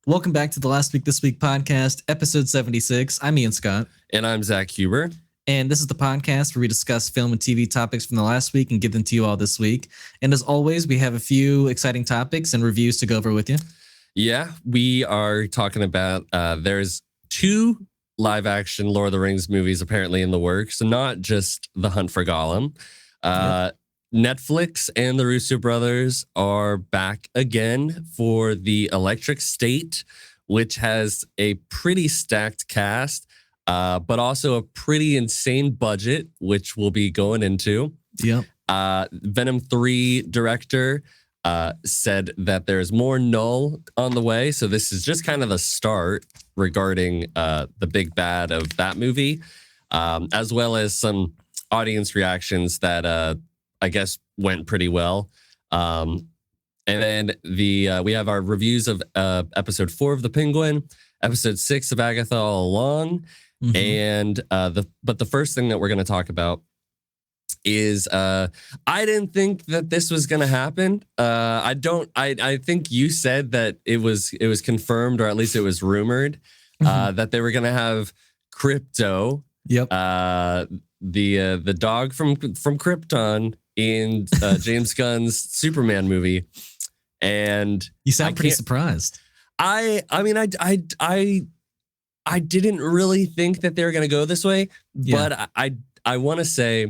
Welcome back to the Last Week This Week podcast, episode 76. I'm Ian Scott. And I'm Zack Huber. And this is the podcast where we discuss film and TV topics from the last week and give them to you all this week. And as always, we have a few exciting topics and reviews to go over with you. Yeah, we are talking about there's 2 live action Lord of the Rings movies apparently in the works, not just The Hunt for Gollum. Netflix and the Russo Brothers are back again for The Electric State, which has a pretty stacked cast, but also a pretty insane budget, which we'll be going into. Yep. Venom 3 director said that there's more Knull on the way. So this is just kind of the start regarding the big bad of that movie, as well as some audience reactions that I guess went pretty well. And then we have our reviews of episode 4 of The Penguin, episode 6 of Agatha All Along. Mm-hmm. And the first thing that we're going to talk about is I didn't think that this was going to happen. I think you said that it was confirmed, or at least it was rumored, that they were going to have Krypto. Yep. The dog from Krypton in James Gunn's Superman movie. And you sound pretty surprised. I mean, I didn't really think that they were going to go this way, but I want to say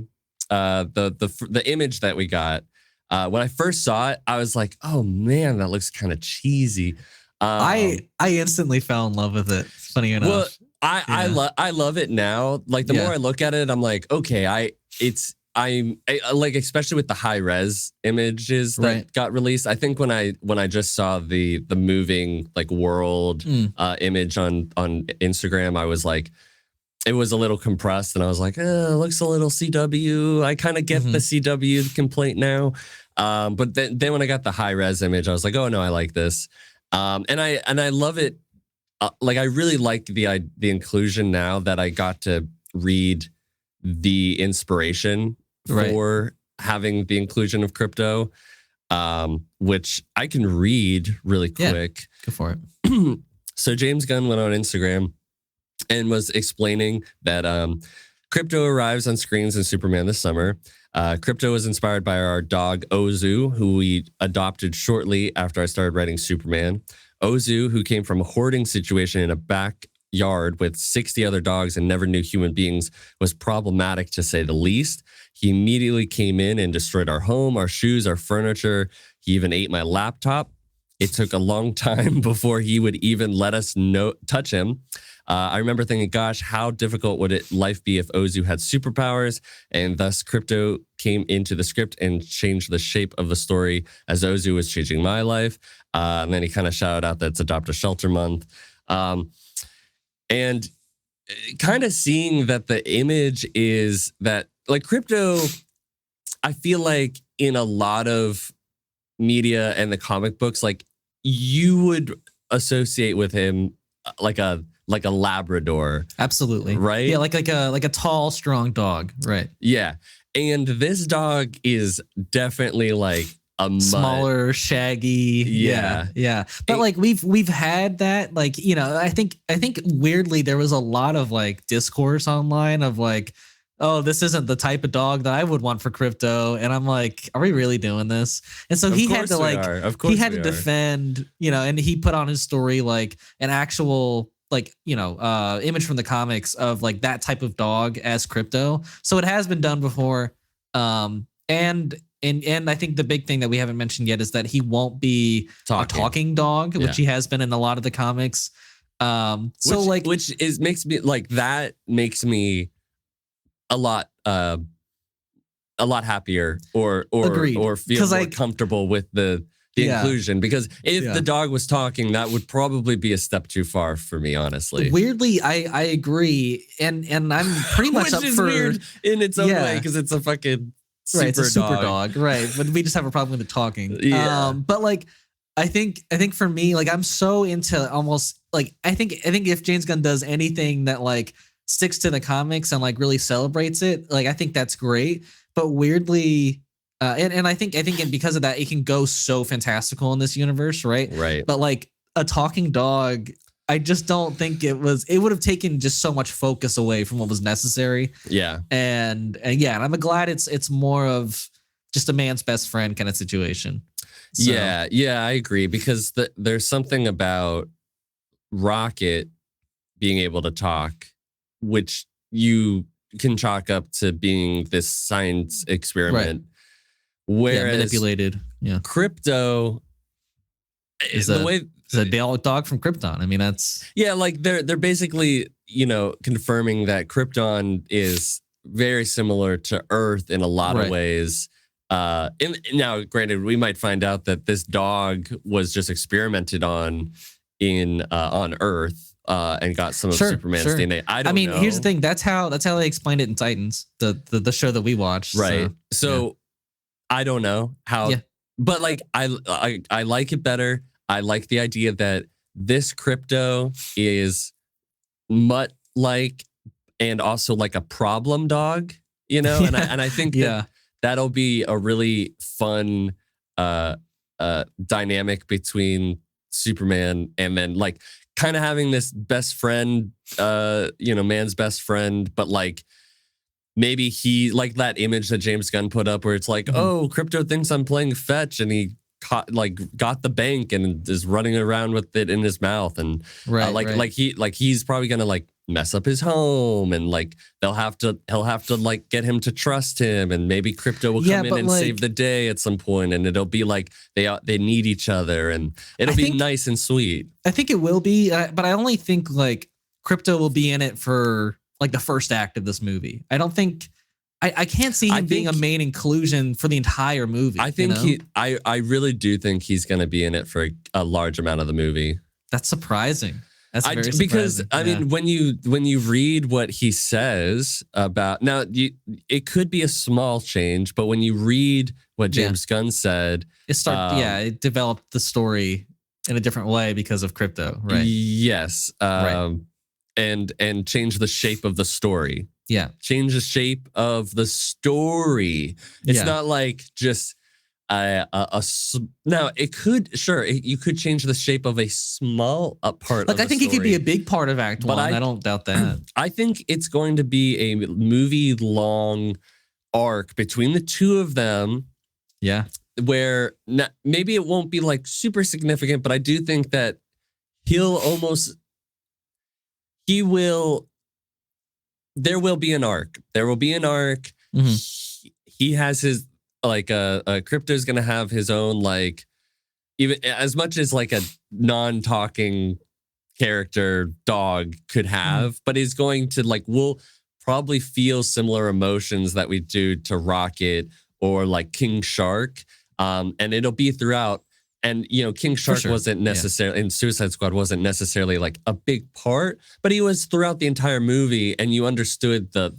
the image that we got when I first saw it, I was like, oh man, that looks kind of cheesy. I instantly fell in love with it. Funny enough. Well, I love it now. Like the more I look at it, I'm like, okay, I like, especially with the high res images that got released. I think when I just saw the moving like world image on Instagram, I was like, it was a little compressed, and I was like, it looks a little CW. I kind of get the CW complaint now, but then when I got the high res image, I was like, oh no, I like this, and I love it. Like I really like the inclusion now that I got to read the inspiration for having the inclusion of Krypto, which I can read really quick. Go for it. So James Gunn went on Instagram and was explaining that Krypto arrives on screens in Superman this summer. Krypto was inspired by our dog Ozu, who we adopted shortly after I started writing Superman. Ozu, who came from a hoarding situation in a backyard with 60 other dogs and never knew human beings, was problematic to say the least. He immediately came in and destroyed our home, our shoes, our furniture. He even ate my laptop. It took a long time before he would even let us touch him. I remember thinking, gosh, how difficult would life be if Ozu had superpowers? And thus Krypto came into the script and changed the shape of the story as Ozu was changing my life. And then he kind of shouted out that it's Adopt a Shelter Month. And kind of seeing that the image is that, like, Krypto, I feel like in a lot of media and the comic books, like, you would associate with him like a Labrador. Absolutely. Right? Yeah, like a tall, strong dog. Right. Yeah. And this dog is definitely like a smaller, shaggy. Yeah. But like we've had that, like, you know, I think weirdly there was a lot of like discourse online of like, oh, this isn't the type of dog that I would want for Krypto. And I'm like, are we really doing this? And so he had to defend, you know, and he put on his story like an actual, like, you know, image from the comics of like that type of dog as Krypto. So it has been done before. And I think the big thing that we haven't mentioned yet is that he won't be a talking dog, which he has been in a lot of the comics. Makes me a lot happier or feel more comfortable with the inclusion, because if the dog was talking, that would probably be a step too far for me, honestly. Weirdly, I agree, and I'm pretty much up for weird in its own way, because it's a fucking it's a super dog, right? But we just have a problem with the talking. But like, I think for me, like, I'm so into almost like I think if James Gunn does anything that like sticks to the comics and like really celebrates it, like I think that's great. But weirdly, and I think because of that, it can go so fantastical in this universe, right? Right. But like a talking dog, I just don't think it would have taken just so much focus away from what was necessary. Yeah. And I'm glad it's more of just a man's best friend kind of situation. So, Yeah, I agree, because there's something about Rocket being able to talk, which you can chalk up to being this science experiment. Right. Whereas manipulated. Yeah. Krypto Is a dog from Krypton. I mean, that's like they're basically, confirming that Krypton is very similar to Earth in a lot of ways. Now, granted, we might find out that this dog was just experimented on on Earth. And got some of Superman's DNA. I mean, here's the thing. That's how they explained it in Titans, the show that we watched. Right. So I don't know how, but like I like it better. I like the idea that this Krypto is mutt-like and also like a problem dog, and I think that'll be a really fun dynamic between Superman and then like kind of having this best friend, man's best friend, but like maybe he like that image that James Gunn put up where it's like, oh, Krypto thinks I'm playing fetch and he got the bank and is running around with it in his mouth, and he's probably gonna like mess up his home, and like he'll have to like get him to trust him, and maybe Krypto will come in and save the day at some point, and it'll be like they need each other, and it'll be nice and sweet. I think it will be, but I only think like Krypto will be in it for like the first act of this movie. I don't think. I can't see him being a main inclusion for the entire movie. I think I really do think he's going to be in it for a large amount of the movie. That's surprising. That's very surprising. Because I mean, when you read what he says about now, it could be a small change, but when you read what James Gunn said, it developed the story in a different way because of Krypto, right? Yes, and change the shape of the story. Yeah. Change the shape of the story. It's not like just now it could, you could change the shape of a small part of the I think story. it could be a big part of Act 1. I don't doubt that. I think it's going to be a movie-long arc between the two of them. Yeah. Where maybe it won't be like super significant, but I do think that there will be an arc. There will be an arc. Mm-hmm. He has his Krypto's gonna have his own like, even as much as like a non-talking character dog could have, but he's going to like, we'll probably feel similar emotions that we do to Rocket or like King Shark, and it'll be throughout. And, King Shark wasn't necessarily, in Suicide Squad wasn't necessarily like a big part, but he was throughout the entire movie, and you understood the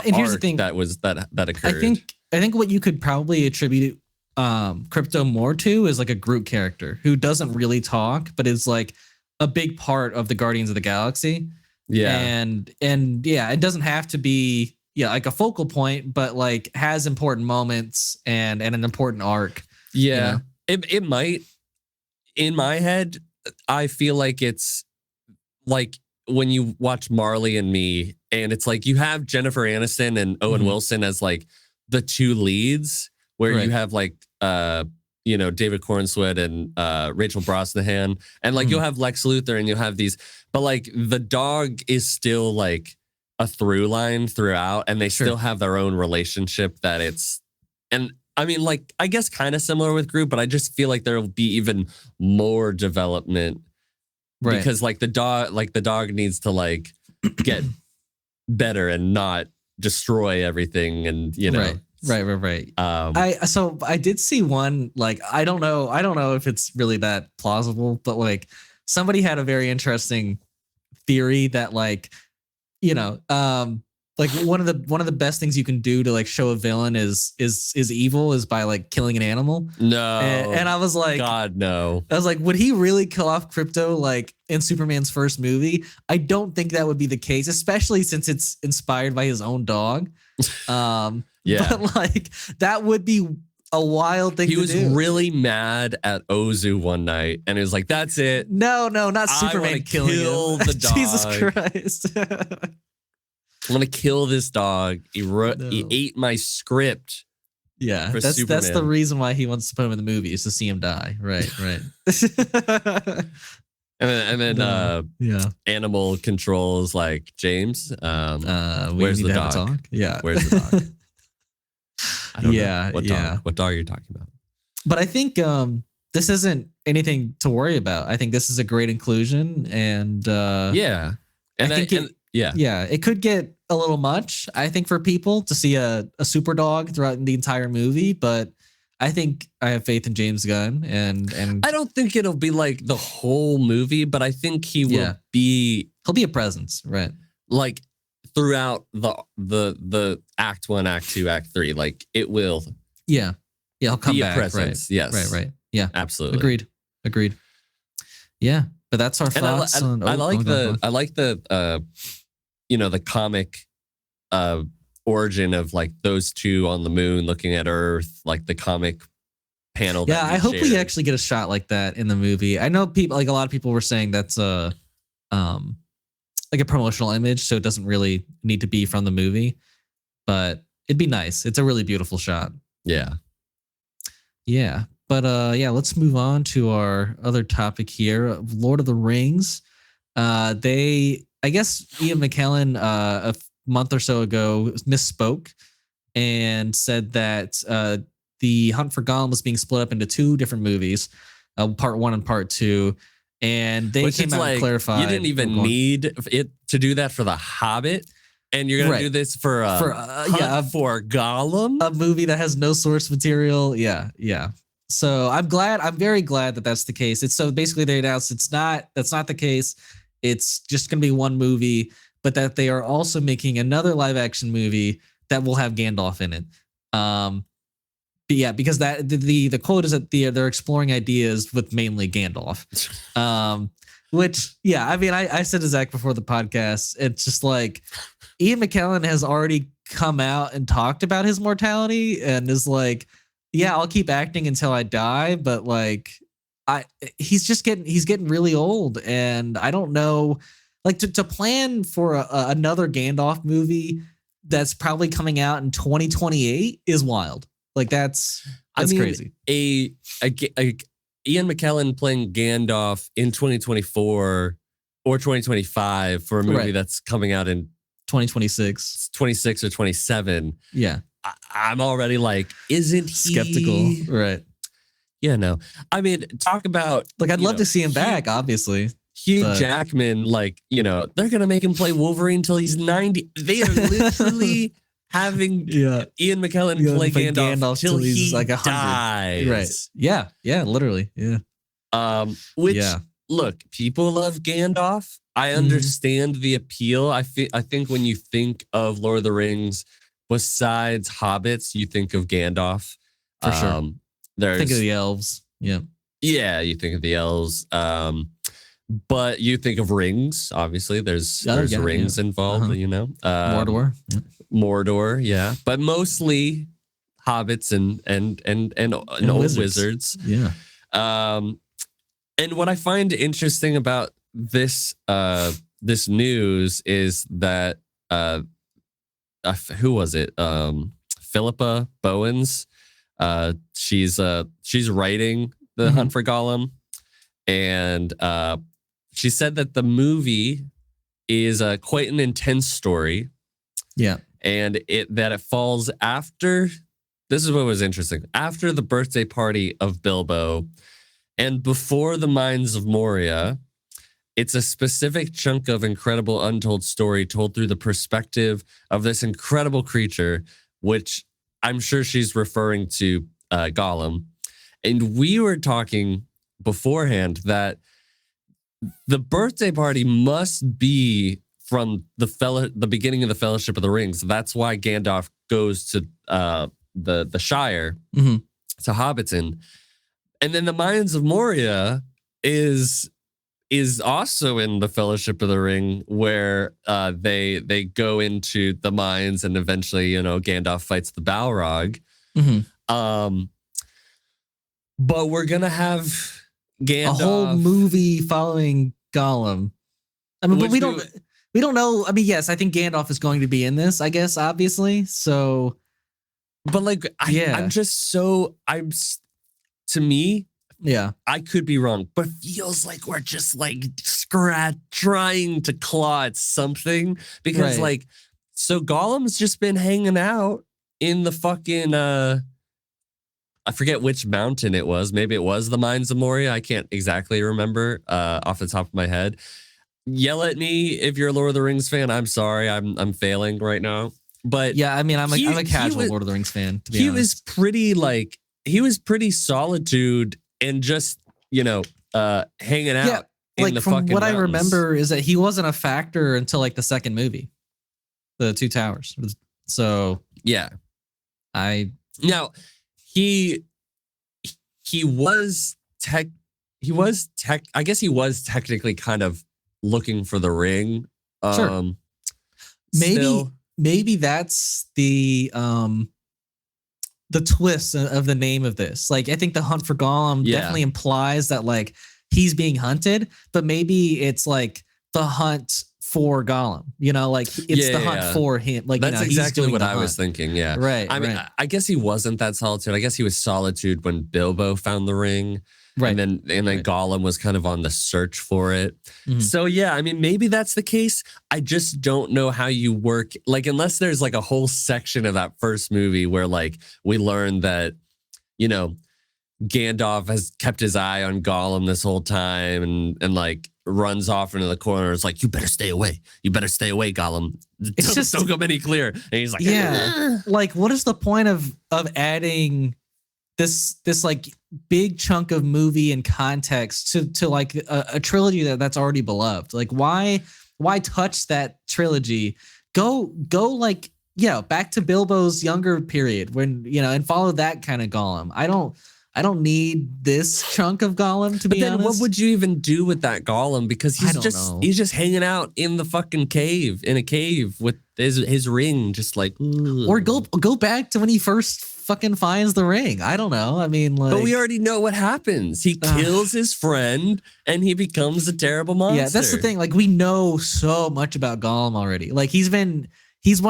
here's the thing. that occurred. I think what you could probably attribute Krypto more to is like a Groot character who doesn't really talk, but is like a big part of the Guardians of the Galaxy. Yeah. And it doesn't have to be like a focal point, but like has important moments and an important arc. Yeah. It might. In my head, I feel like it's like when you watch Marley and Me, and it's like you have Jennifer Aniston and Owen Wilson as like the two leads, where you have like David Cornsweet and Rachel Brosnahan, and like you'll have Lex Luthor, and you'll have these, but like the dog is still like a through line throughout, and they still have their own relationship that it's, and I mean, like, I guess kind of similar with Groot, but I just feel like there will be even more development, because like the dog needs to like get better and not destroy everything, and Right. I did see one, like, I don't know if it's really that plausible, but like somebody had a very interesting theory that like, like one of the best things you can do to like show a villain is evil is by like killing an animal. No. And I was like, God, no. I was like, would he really kill off Krypto like in Superman's first movie? I don't think that would be the case, especially since it's inspired by his own dog. But like that would be a wild thing to do. He was really mad at Ozu one night, and he was like, "That's it. No, not Superman killing him. The dog. Jesus Christ. I'm gonna kill this dog. He ate my script." Yeah, that's the reason why he wants to put him in the movie, is to see him die. Right. and then animal controls like, James, where's the dog? Yeah, where's the dog? I don't know. What dog? What dog are you talking about? But I think this isn't anything to worry about. I think this is a great inclusion, and it could get a little much, I think, for people to see a super dog throughout the entire movie. But I think I have faith in James Gunn, and I don't think it'll be like the whole movie, but I think he'll be a presence, right? Like throughout the act 1, act 2, act 3, like it will. Yeah, he'll come back. Presence. Right. Yes. Right. Yeah. Absolutely. Agreed. Yeah, but that's our thoughts on. I like the the comic origin of like those two on the moon looking at Earth, like the comic panel. Yeah, I hope we actually get a shot like that in the movie. I know people, like a lot of people were saying that's like a promotional image, so it doesn't really need to be from the movie, but it'd be nice. It's a really beautiful shot. Yeah. But let's move on to our other topic here. Lord of the Rings. I guess Ian McKellen a month or so ago misspoke and said that the Hunt for Gollum was being split up into 2 different movies, part 1 and part 2. And they came out and clarified. You didn't even need it to do that for The Hobbit. And you're going to do this for Hunt for Gollum? A movie that has no source material. Yeah. So I'm very glad that that's the case. So basically they announced that's not the case. It's just going to be one movie, but that they are also making another live action movie that will have Gandalf in it. But yeah, because that the quote is that they're exploring ideas with mainly Gandalf. Which, yeah, I mean, I said to Zack before the podcast, it's just like Ian McKellen has already come out and talked about his mortality and is like, yeah, I'll keep acting until I die, but like he's getting really old, and I don't know, like to plan for another Gandalf movie that's probably coming out in 2028 is wild. Like that's crazy. Ian McKellen playing Gandalf in 2024 or 2025 for a movie that's coming out in 2026, 26 or 27. Yeah. I'm already like, isn't he skeptical? Right. Yeah, no. I mean, talk about, like, I'd love to see him back, obviously. Hugh Jackman, like, they're going to make him play Wolverine until he's 90. They are literally having Ian McKellen play Gandalf till he's like 100. Dies. Right. Yeah, literally. Yeah. Look, people love Gandalf. I understand the appeal. I think when you think of Lord of the Rings, besides hobbits, you think of Gandalf. For sure. Think of the elves. Yeah. Yeah, you think of the elves. But you think of rings, obviously. There's rings involved, Mordor. Mordor, yeah. But mostly hobbits and old wizards. Yeah. And what I find interesting about this news is that who was it? Philippa Bowens. She's writing the Hunt for Gollum, and she said that the movie is quite an intense story. Yeah, and that it falls after. This is what was interesting. After the birthday party of Bilbo, and before the Mines of Moria. It's a specific chunk of incredible untold story told through the perspective of this incredible creature, which I'm sure she's referring to Gollum. And we were talking beforehand that the birthday party must be from the beginning of the Fellowship of the Rings. That's why Gandalf goes to the Shire, to Hobbiton. And then the Mines of Moria is also in the Fellowship of the Ring, where they go into the mines and eventually, Gandalf fights the Balrog. but we're gonna have Gandalf. A whole movie following Gollum. I mean, but we don't know. I mean, yes, I think Gandalf is going to be in this, I guess, obviously. So, but like, I'm just so to me, yeah, I could be wrong, but feels like we're just like trying to claw at something because like, so Gollum's just been hanging out in the fucking I forget which mountain it was. Maybe it was the Mines of Moria. I can't exactly remember off the top of my head. Yell at me if you're a Lord of the Rings fan. I'm sorry, I'm failing right now. But yeah, I mean, I'm a casual Lord of the Rings fan. To be honest, he was pretty solitude and just hanging out. Like in the from fucking what mountains. I remember is that he wasn't a factor until like the second movie, The Two Towers. So yeah, I guess he was technically kind of looking for the ring. Sure. Maybe that's the twist of the name of this. Like, I think the hunt for Gollum definitely implies that like he's being hunted, but maybe it's like the hunt for Gollum, like it's the hunt for him. Like, that's exactly what I was thinking. Yeah. Right. I mean, I guess he wasn't that solitude. I guess he was solitude when Bilbo found the ring. Right. And then Gollum was kind of on the search for it. Mm-hmm. So yeah, I mean, maybe that's the case. I just don't know how you work, like, unless there's like a whole section of that first movie where like we learn that, Gandalf has kept his eye on Gollum this whole time and like runs off into the corner. It's like, you better stay away. You better stay away, Gollum. Don't come any clear. And he's like, like, what is the point of adding this like big chunk of movie and context to like a trilogy that's already beloved? Like, why touch that trilogy? Go like, back to Bilbo's younger period when, and follow that kind of Gollum. I don't need this chunk of Gollum to be honest. What would you even do with that Gollum? Because he's just hanging out in the fucking cave, in a cave with his ring, just like, ugh. Or go back to when he first fucking finds the ring. I don't know. I mean, like, but we already know what happens. He kills his friend and he becomes a terrible monster. Yeah, that's the thing. Like, we know so much about Gollum already. Like, he's one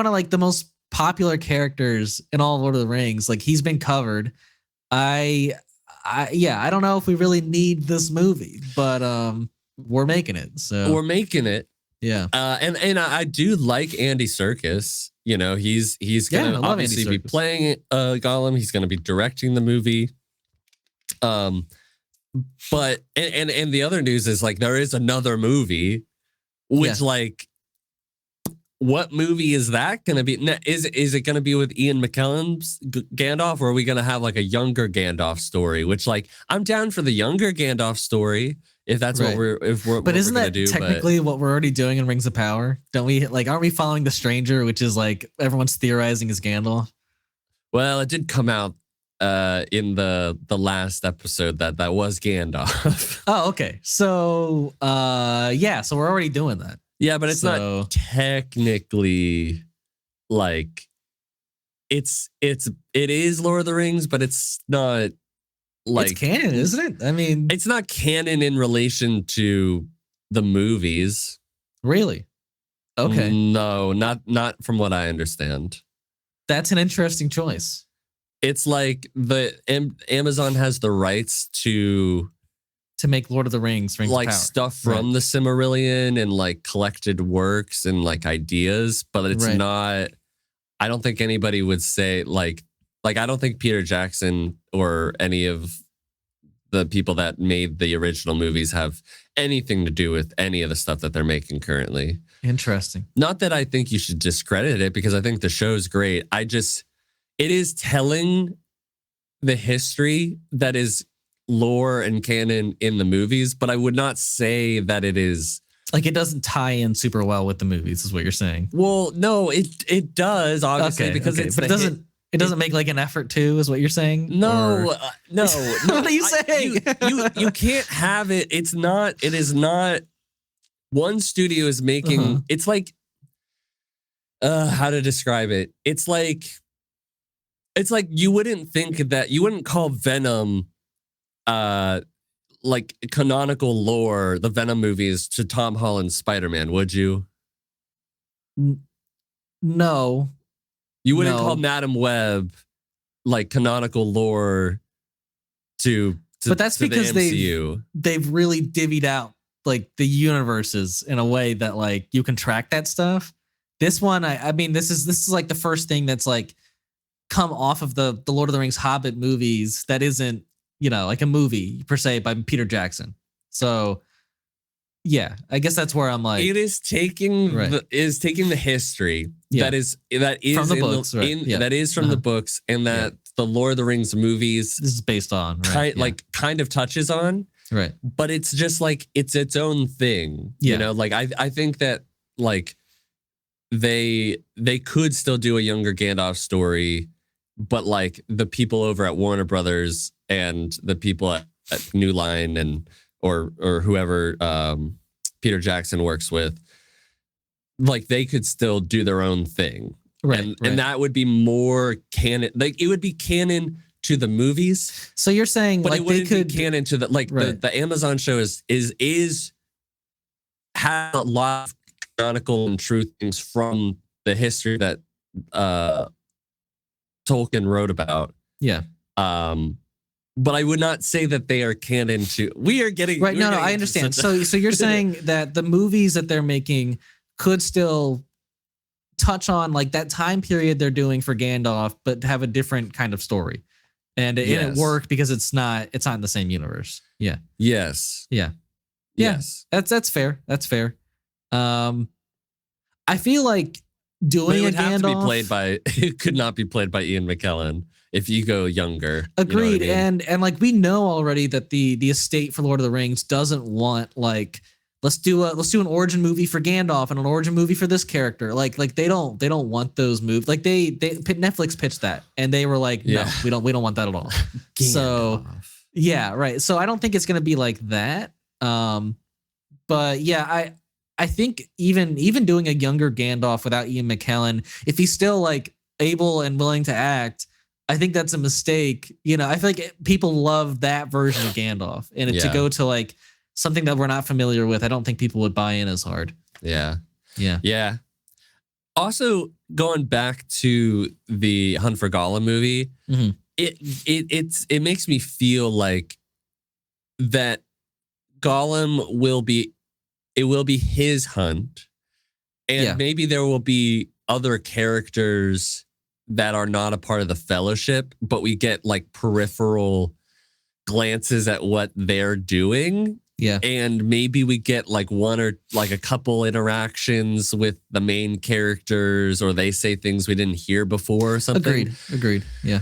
of like the most popular characters in all Lord of the Rings. Like, he's been covered. I don't know if we really need this movie, but we're making it. So we're making it. Yeah. And I do like Andy Serkis. He's gonna obviously be playing Gollum. He's gonna be directing the movie. But and the other news is like there is another movie, which like, what movie is that going to be? Is it going to be with Ian McKellen's Gandalf, or are we going to have like a younger Gandalf story? Which, like, I'm down for the younger Gandalf story if that's what we're But isn't that technically what we're already doing in Rings of Power? Don't we aren't we following the Stranger, which is like everyone's theorizing is Gandalf? Well, it did come out in the last episode that was Gandalf. Oh, okay. So so we're already doing that. Yeah, but it's not technically like it is Lord of the Rings, but it's not like it's canon, isn't it? I mean, it's not canon in relation to the movies. Really? Okay. No, not from what I understand. That's an interesting choice. It's like Amazon has the rights to make Lord of the Rings like stuff from the Silmarillion and like collected works and like ideas, but it's not. I don't think anybody would say like I don't think Peter Jackson or any of the people that made the original movies have anything to do with any of the stuff that they're making currently. Interesting. Not that I think you should discredit it, because I think the show's great. It is telling the history that is lore and canon in the movies, but I would not say that it is like it doesn't tie in super well with the movies, is what you're saying. Well, no, it does, obviously, because it's but it doesn't make like an effort to, is what you're saying? No, no. What are you saying? You can't have it. It is not one studio is making it's like how to describe it? It's like you wouldn't call Venom like canonical lore, the Venom movies, to Tom Holland's Spider-Man, would you? No. You wouldn't call Madam Web like canonical lore to but that's to because the MCU. they've really divvied out like the universes in a way that like you can track that stuff. This one, I mean, this is like the first thing that's like come off of the Lord of the Rings Hobbit movies that isn't, you know, like a movie per se by Peter Jackson. So yeah, I guess that's where I'm like, it is taking the history that is from the books, that is from the books, and that the Lord of the Rings movies this is based on, kind of touches on, right? But it's just like it's its own thing, you know. Like I think that like they could still do a younger Gandalf story, but like the people over at Warner Brothers and the people at New Line and or whoever Peter Jackson works with, like they could still do their own thing. Right. And that would be more canon. Like it would be canon to the movies. So you're saying but like it wouldn't they could be canon to the like the Amazon show is has a lot of canonical and true things from the history that Tolkien wrote about. Yeah. But I would not say that they are canon to. We are getting right. No, I understand. So you're saying that the movies that they're making could still touch on like that time period they're doing for Gandalf, but have a different kind of story, and it worked because it's not in the same universe. Yeah. Yes. Yeah. Yes. That's fair. That's fair. I feel like doing it would a Gandalf have to be played by. It could not be played by Ian McKellen. If you go younger. Agreed. You know what I mean? And like we know already that the estate for Lord of the Rings doesn't want like let's do an origin movie for Gandalf and an origin movie for this character. Like they don't want those movies. Like they Netflix pitched that and they were like, no, we don't want that at all. So yeah, right. So I don't think it's gonna be like that. But yeah, I think even doing a younger Gandalf without Ian McKellen, if he's still like able and willing to act, I think that's a mistake. You know, I feel like people love that version of Gandalf, and to go to like something that we're not familiar with, I don't think people would buy in as hard. Yeah. Yeah. Yeah. Also, going back to the Hunt for Gollum movie, it makes me feel like that Gollum will be his hunt, and maybe there will be other characters that are not a part of the Fellowship, but we get like peripheral glances at what they're doing. Yeah. And maybe we get like one or like a couple interactions with the main characters, or they say things we didn't hear before or something. Agreed. Yeah.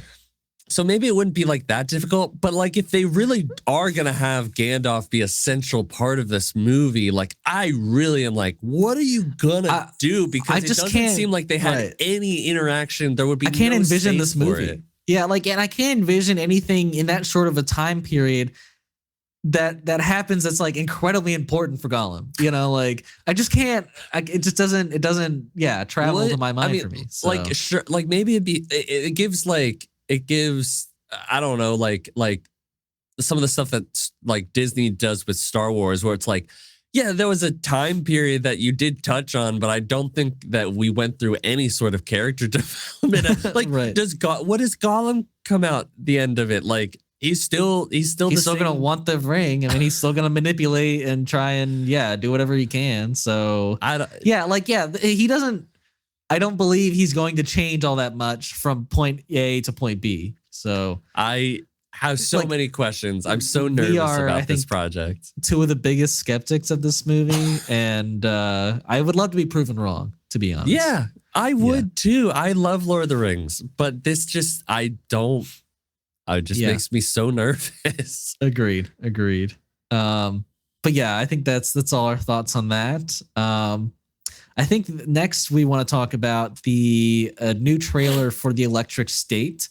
So maybe it wouldn't be like that difficult, but like if they really are going to have Gandalf be a central part of this movie, like I really am like, what are you going to do? Because it doesn't seem like they had any interaction. There would be I can't envision this movie. Yeah, like, and I can't envision anything in that short of a time period that happens that's like incredibly important for Gollum. You know, like I just can't. It just doesn't travel to my mind for me. So. Like sure, like maybe it gives I don't know, like some of the stuff that like Disney does with Star Wars, where it's like, yeah, there was a time period that you did touch on, but I don't think that we went through any sort of character development. Like, what does Gollum come out the end of it? Like, he's still gonna want the ring. I mean, he's still gonna manipulate and try and do whatever he can. So he doesn't. I don't believe he's going to change all that much from point A to point B. So I have so many questions. I'm so nervous about this project. Two of the biggest skeptics of this movie, and I would love to be proven wrong, to be honest. Yeah, I would too. I love Lord of the Rings, but this just makes me so nervous. Agreed. But yeah, I think that's all our thoughts on that. I think next we want to talk about the new trailer for The Electric State.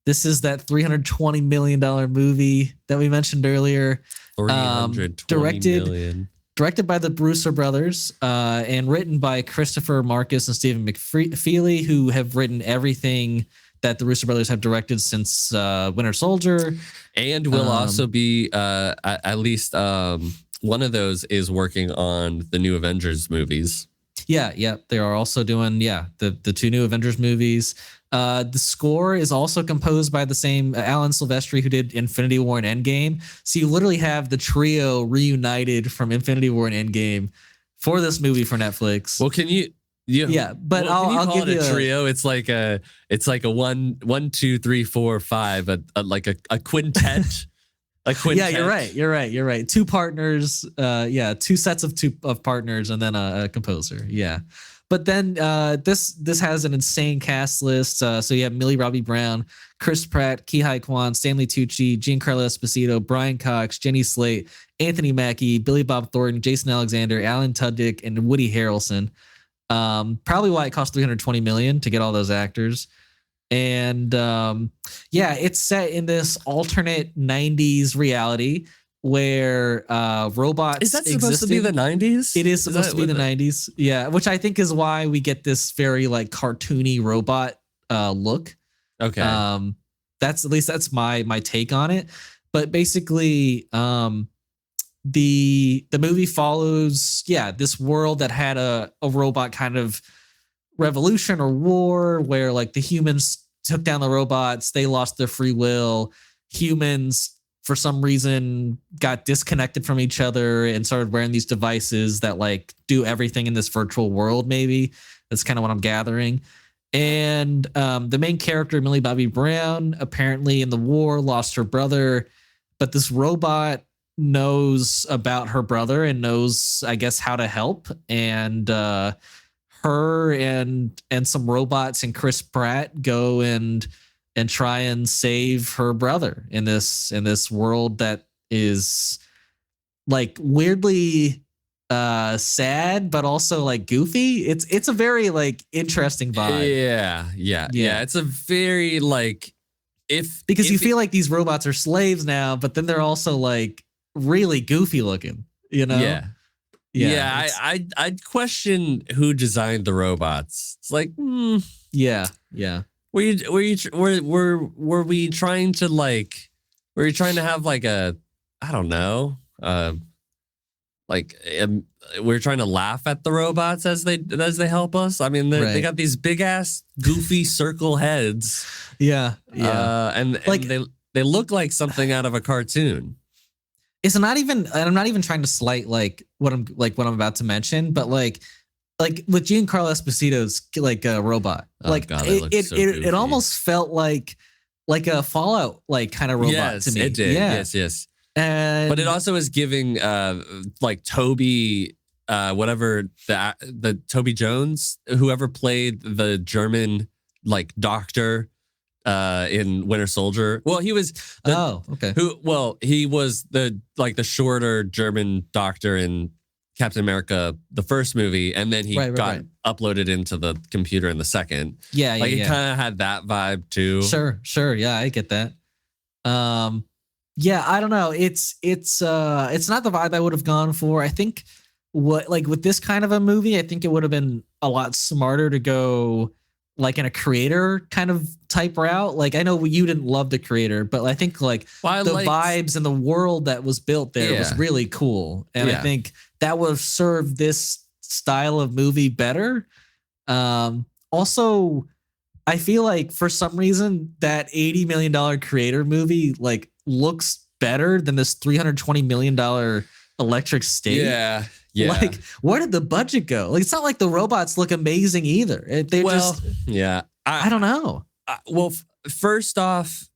This is that $320 million movie that we mentioned earlier. Directed by the Russo Brothers and written by Christopher Marcus and Stephen McFeely, who have written everything that the Russo brothers have directed since Winter Soldier. And will also be at least one of those is working on the new Avengers movies. Yeah. They are also doing, the 2 new Avengers movies. The score is also composed by the same Alan Silvestri who did Infinity War and Endgame. So you literally have the trio reunited from Infinity War and Endgame for this movie for Netflix. Well, can you? But I'll call give it you a trio. It's like a 1, 2, 3, 4, 5, like a quintet. A quintet. Yeah, you're right. 2 partners. 2 sets of partners, and then a composer. Yeah. But then this has an insane cast list. So you have Millie Bobby Brown, Chris Pratt, Ki-Hai Kwan, Stanley Tucci, Giancarlo Esposito, Brian Cox, Jenny Slate, Anthony Mackie, Billy Bob Thornton, Jason Alexander, Alan Tudyk, and Woody Harrelson. Probably why it cost $320 million to get all those actors. And it's set in this alternate 90s reality where robots is that supposed to be the 90s? It is supposed to be the 90s. Yeah, which I think is why we get this very like cartoony robot look. Okay. That's my take on it. But basically the movie follows this world that had a robot kind of revolution or war where like the humans took down the robots, they lost their free will. Humans for some reason got disconnected from each other and started wearing these devices that like do everything in this virtual world. Maybe that's kind of what I'm gathering. And the main character, Millie Bobby Brown, apparently in the war lost her brother, but this robot knows about her brother and knows, I guess, how to help. And her and some robots and Chris Pratt go and try and save her brother in this world that is like weirdly sad but also like goofy. It's a very like interesting vibe. Yeah. It's a very like because you feel like these robots are slaves now, but then they're also like really goofy looking, you know? Yeah, I'd question who designed the robots. It's like, yeah. Were we trying to like? Were you trying to have like a, I don't know, we're trying to laugh at the robots as they help us. I mean, they got these big ass goofy circle heads. Yeah. And like they look like something out of a cartoon. It's not even, and I'm not even trying to slight like what I'm about to mention, but like with Giancarlo Esposito's like a robot, it almost felt like a Fallout like kind of robot to me. It did. Yes. But it also is giving like Toby, whatever the Toby Jones, whoever played the German like doctor in Winter Soldier. Well, he was he was the shorter German doctor in Captain America, the first movie, and then he got uploaded into the computer in the second. It kind of had that vibe too. Sure. Yeah, I get that. I don't know. It's not the vibe I would have gone for. I think with this kind of a movie, I think it would have been a lot smarter to go like in a creator kind of type route. Like I know you didn't love the creator, but I think like vibes and the world that was built there was really cool. And I think that would have served this style of movie better. Also, I feel like for some reason that $80 million creator movie like looks better than this $320 million Electric State. Yeah. Like, where did the budget go? Like, it's not like the robots look amazing either. I don't know. First off,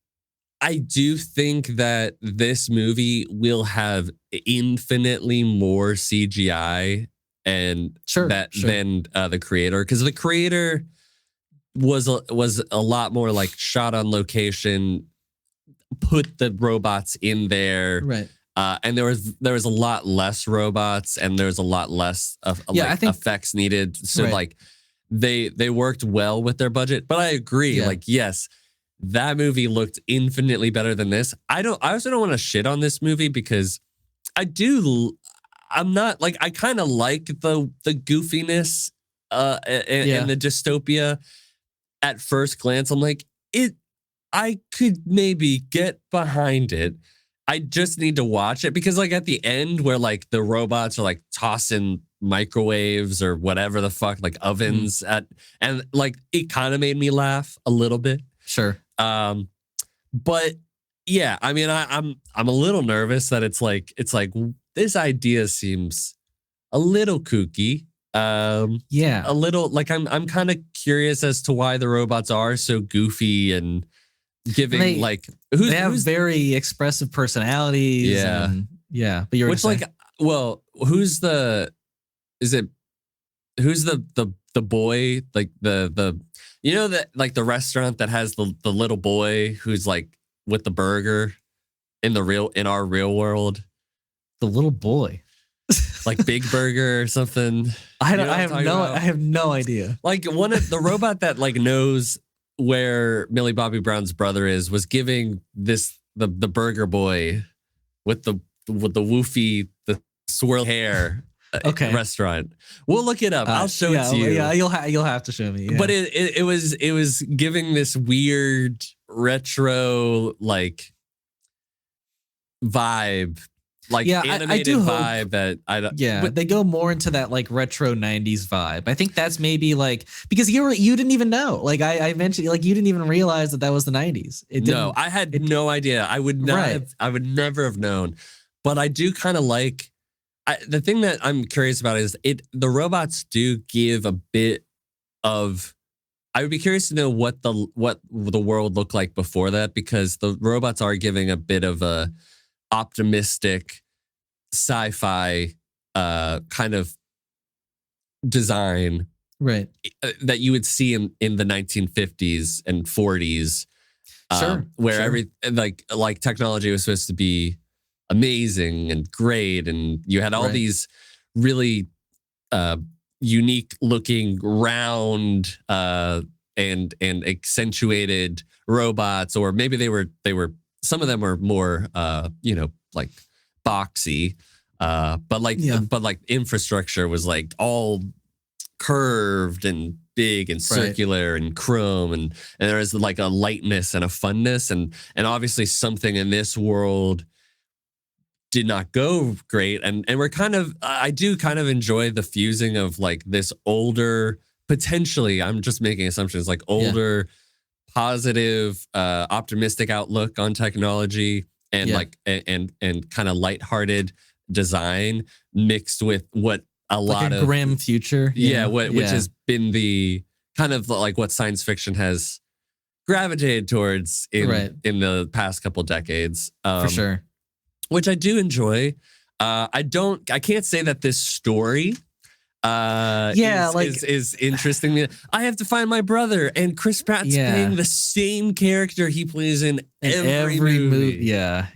I do think that this movie will have infinitely more CGI than the creator, because the creator was a lot more like shot on location, put the robots in there, right? And there was a lot less robots, and there was a lot less I think effects needed. So like they worked well with their budget. But I agree, like yes, that movie looked infinitely better than this. I also don't want to shit on this movie because I'm not like, I kind of like the goofiness and the dystopia. At first glance, I'm like, I could maybe get behind it. I just need to watch it because, like, at the end where like the robots are like tossing microwaves or whatever the fuck, like ovens and like it kind of made me laugh a little bit. Sure. But yeah, I mean, I'm a little nervous that it's like this idea seems a little kooky. Yeah, a little like I'm kind of curious as to why the robots are so goofy and giving like they have very expressive personalities. Yeah, but you're which like, well, who's the boy, like the you know that like the restaurant that has the little boy who's like with the burger in our real world, the little boy. Like Big Burger or something. I have no idea. Like one of the robot that like knows where Millie Bobby Brown's brother is was giving the burger boy with the woofy, the swirl hair restaurant. We'll look it up. I'll show it to you. Yeah, you'll have to show me. Yeah. But it was giving this weird retro like vibe. Like animated I do vibe that I don't. Yeah, but they go more into that like retro 90s vibe. I think that's maybe like because you didn't even know. Like I mentioned, like you didn't even realize that was the 90s. No, I had no idea. I would not. I would never have known. But I do kind of like. The thing that I'm curious about is the robots do give a bit of. I would be curious to know what the world looked like before that, because the robots are giving a bit of a optimistic sci-fi kind of design, right? That you would see in the 1950s and 40s, where every like technology was supposed to be amazing and great, and you had all these really unique looking round and accentuated robots, or maybe they were some of them were more like boxy, but like infrastructure was like all curved and big and circular and chrome, and there was like a lightness and a funness, and obviously something in this world did not go great, and we're kind of I do kind of enjoy the fusing of like this older, potentially, I'm just making assumptions, like older positive optimistic outlook on technology and like and kind of lighthearted design mixed with what a lot of grim future which has been the kind of like what science fiction has gravitated towards in the past couple decades, for sure, which I do enjoy. I can't say that this story is interesting. I have to find my brother, and Chris Pratt's playing the same character he plays in every movie. Yeah.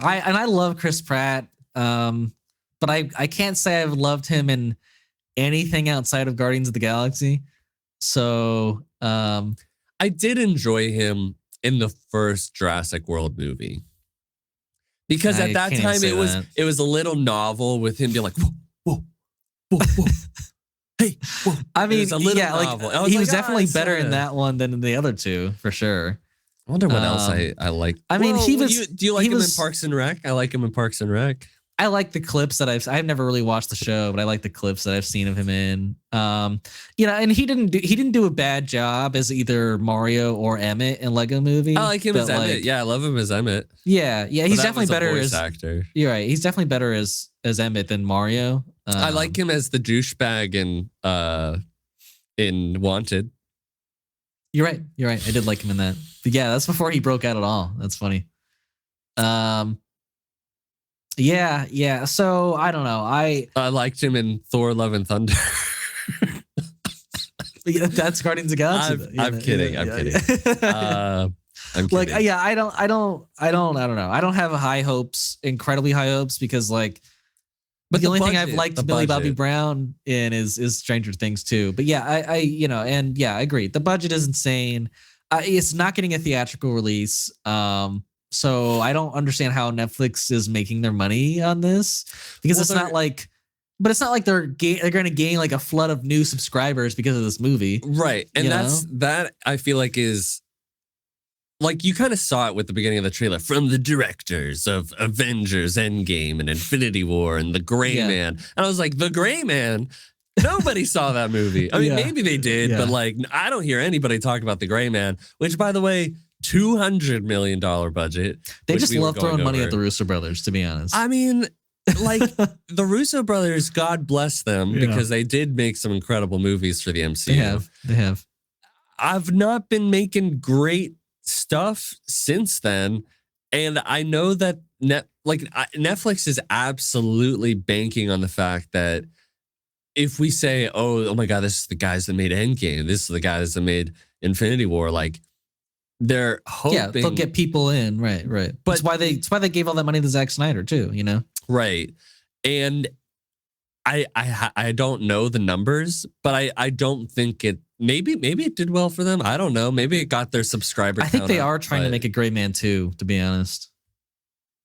I love Chris Pratt, but I can't say I've loved him in anything outside of Guardians of the Galaxy. So I did enjoy him in the first Jurassic World movie, because at that time it was a little novel with him being like, whoa. Whoa. Hey, whoa. I mean, he was definitely better in that one than in the other two, for sure. I wonder what else I like. I mean, do you like him in Parks and Rec? I like him in Parks and Rec. I like the clips that I've never really watched the show, but I like the clips that I've seen of him in. And he didn't do a bad job as either Mario or Emmett in Lego Movie. I like him as Emmett. Yeah, I love him as Emmett. Yeah, he's definitely better as actor. You're right. He's definitely better as Emmett than Mario. I like him as the douchebag in Wanted. You're right. I did like him in that. But yeah, that's before he broke out at all. That's funny. Yeah. So I don't know. I liked him in Thor: Love and Thunder. That's Guardians of the Galaxy. I'm kidding. I'm kidding. I'm kidding. Like, I don't know. I don't have incredibly high hopes, because like, but the only thing I've liked Millie Bobby Brown in is Stranger Things too. But yeah, I agree. The budget is insane. It's not getting a theatrical release. So I don't understand how Netflix is making their money on this, because it's not like they're going to gain like a flood of new subscribers because of this movie. Right. And that I feel like is like you kind of saw it with the beginning of the trailer from the directors of Avengers Endgame and Infinity War and The Gray Man. And I was like, The Gray Man? Nobody saw that movie. I mean, maybe they did, but like, I don't hear anybody talk about The Gray Man, which, by the way, $200 million budget. They just love throwing money at the Russo brothers, to be honest. I mean, like the Russo brothers, God bless them, because they did make some incredible movies for the MCU. They have. I've not been making great stuff since then, and I know that Netflix is absolutely banking on the fact that if we say, oh my God, this is the guys that made Endgame, this is the guys that made Infinity War, like they're hoping they'll get people in, right. But it's why they gave all that money to Zack Snyder too, you know? Right. And I don't know the numbers, but I don't think it. Maybe it did well for them. I don't know. Maybe it got their subscriber. I think they are trying to make a Gray Man 2, to be honest.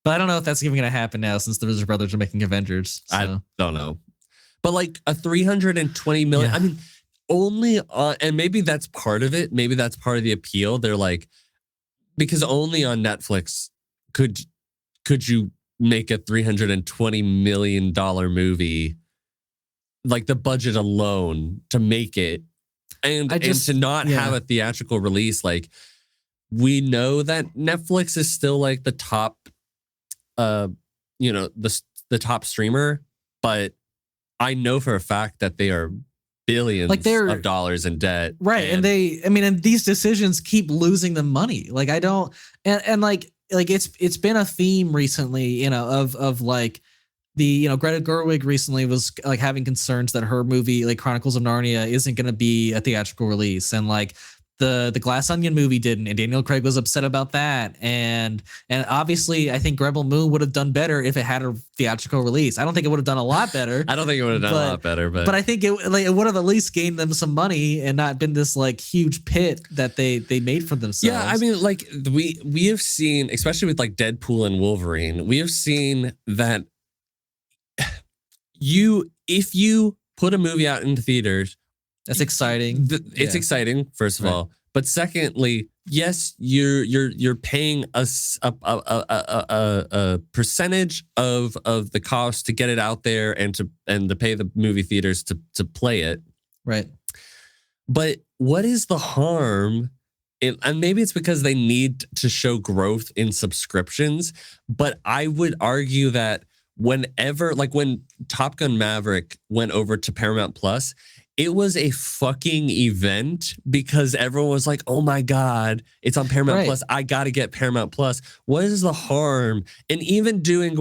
But I don't know if that's even going to happen now, since the Russo brothers are making Avengers. So. I don't know. But like a $320 million. I mean, only on, and maybe that's part of it. Maybe that's part of the appeal. They're like, because only on Netflix could you make a $320 million movie, like the budget alone to make it, and to not have a theatrical release. Like, we know that Netflix is still like the top, the top streamer, but I know for a fact that they are billions of dollars in debt. Right. And these decisions keep losing them money. Like, I don't, and like it's been a theme recently, of like the, Greta Gerwig recently was like having concerns that her movie, like Chronicles of Narnia, isn't going to be a theatrical release. And like the Glass Onion movie didn't, and Daniel Craig was upset about that. And obviously I think Rebel Moon would have done better if it had a theatrical release. I don't think it would have done a lot better. I don't think it would have done a lot better, but I think it would have at least gained them some money and not been this like huge pit that they made for themselves. Yeah, I mean, like we have seen, especially with like Deadpool and Wolverine, we have seen that if you put a movie out into theaters, that's exciting. It's exciting, first of all, but secondly, yes, you're paying us a percentage of the cost to get it out there and to pay the movie theaters to play it, right? But what is the harm? And maybe it's because they need to show growth in subscriptions, but I would argue that whenever, like when Top Gun Maverick went over to Paramount Plus, it was a fucking event because everyone was like, oh my God, it's on Paramount Plus. I got to get Paramount Plus. What is the harm? And even doing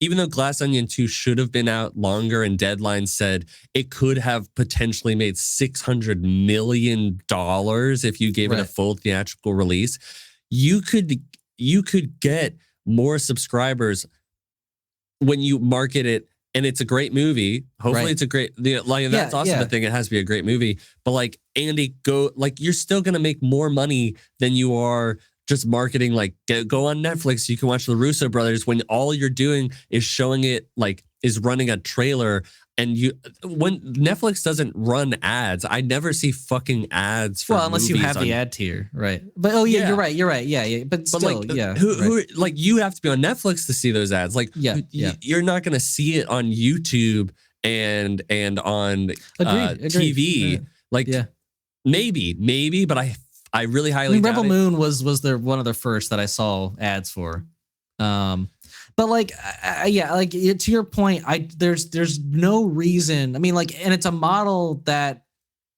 even though Glass Onion 2 should have been out longer and Deadline said it could have potentially made $600 million if you gave it a full theatrical release, you could get more subscribers when you market it. And it's a great movie. Hopefully it's a great, that's also the thing. It has to be a great movie. But like, Andy, you're still going to make more money than you are just marketing. Like, go on Netflix. You can watch the Russo brothers when all you're doing is showing it, like, is running a trailer. And when Netflix doesn't run ads, I never see fucking ads for unless you have the ad tier, right? But you're right. Yeah. But still, who like, you have to be on Netflix to see those ads. Like, you're not going to see it on YouTube and on TV. Right. Like, maybe, but I really highly doubt Rebel Moon was one of the first that I saw ads for. But like, to your point, there's no reason. I mean, like, and it's a model that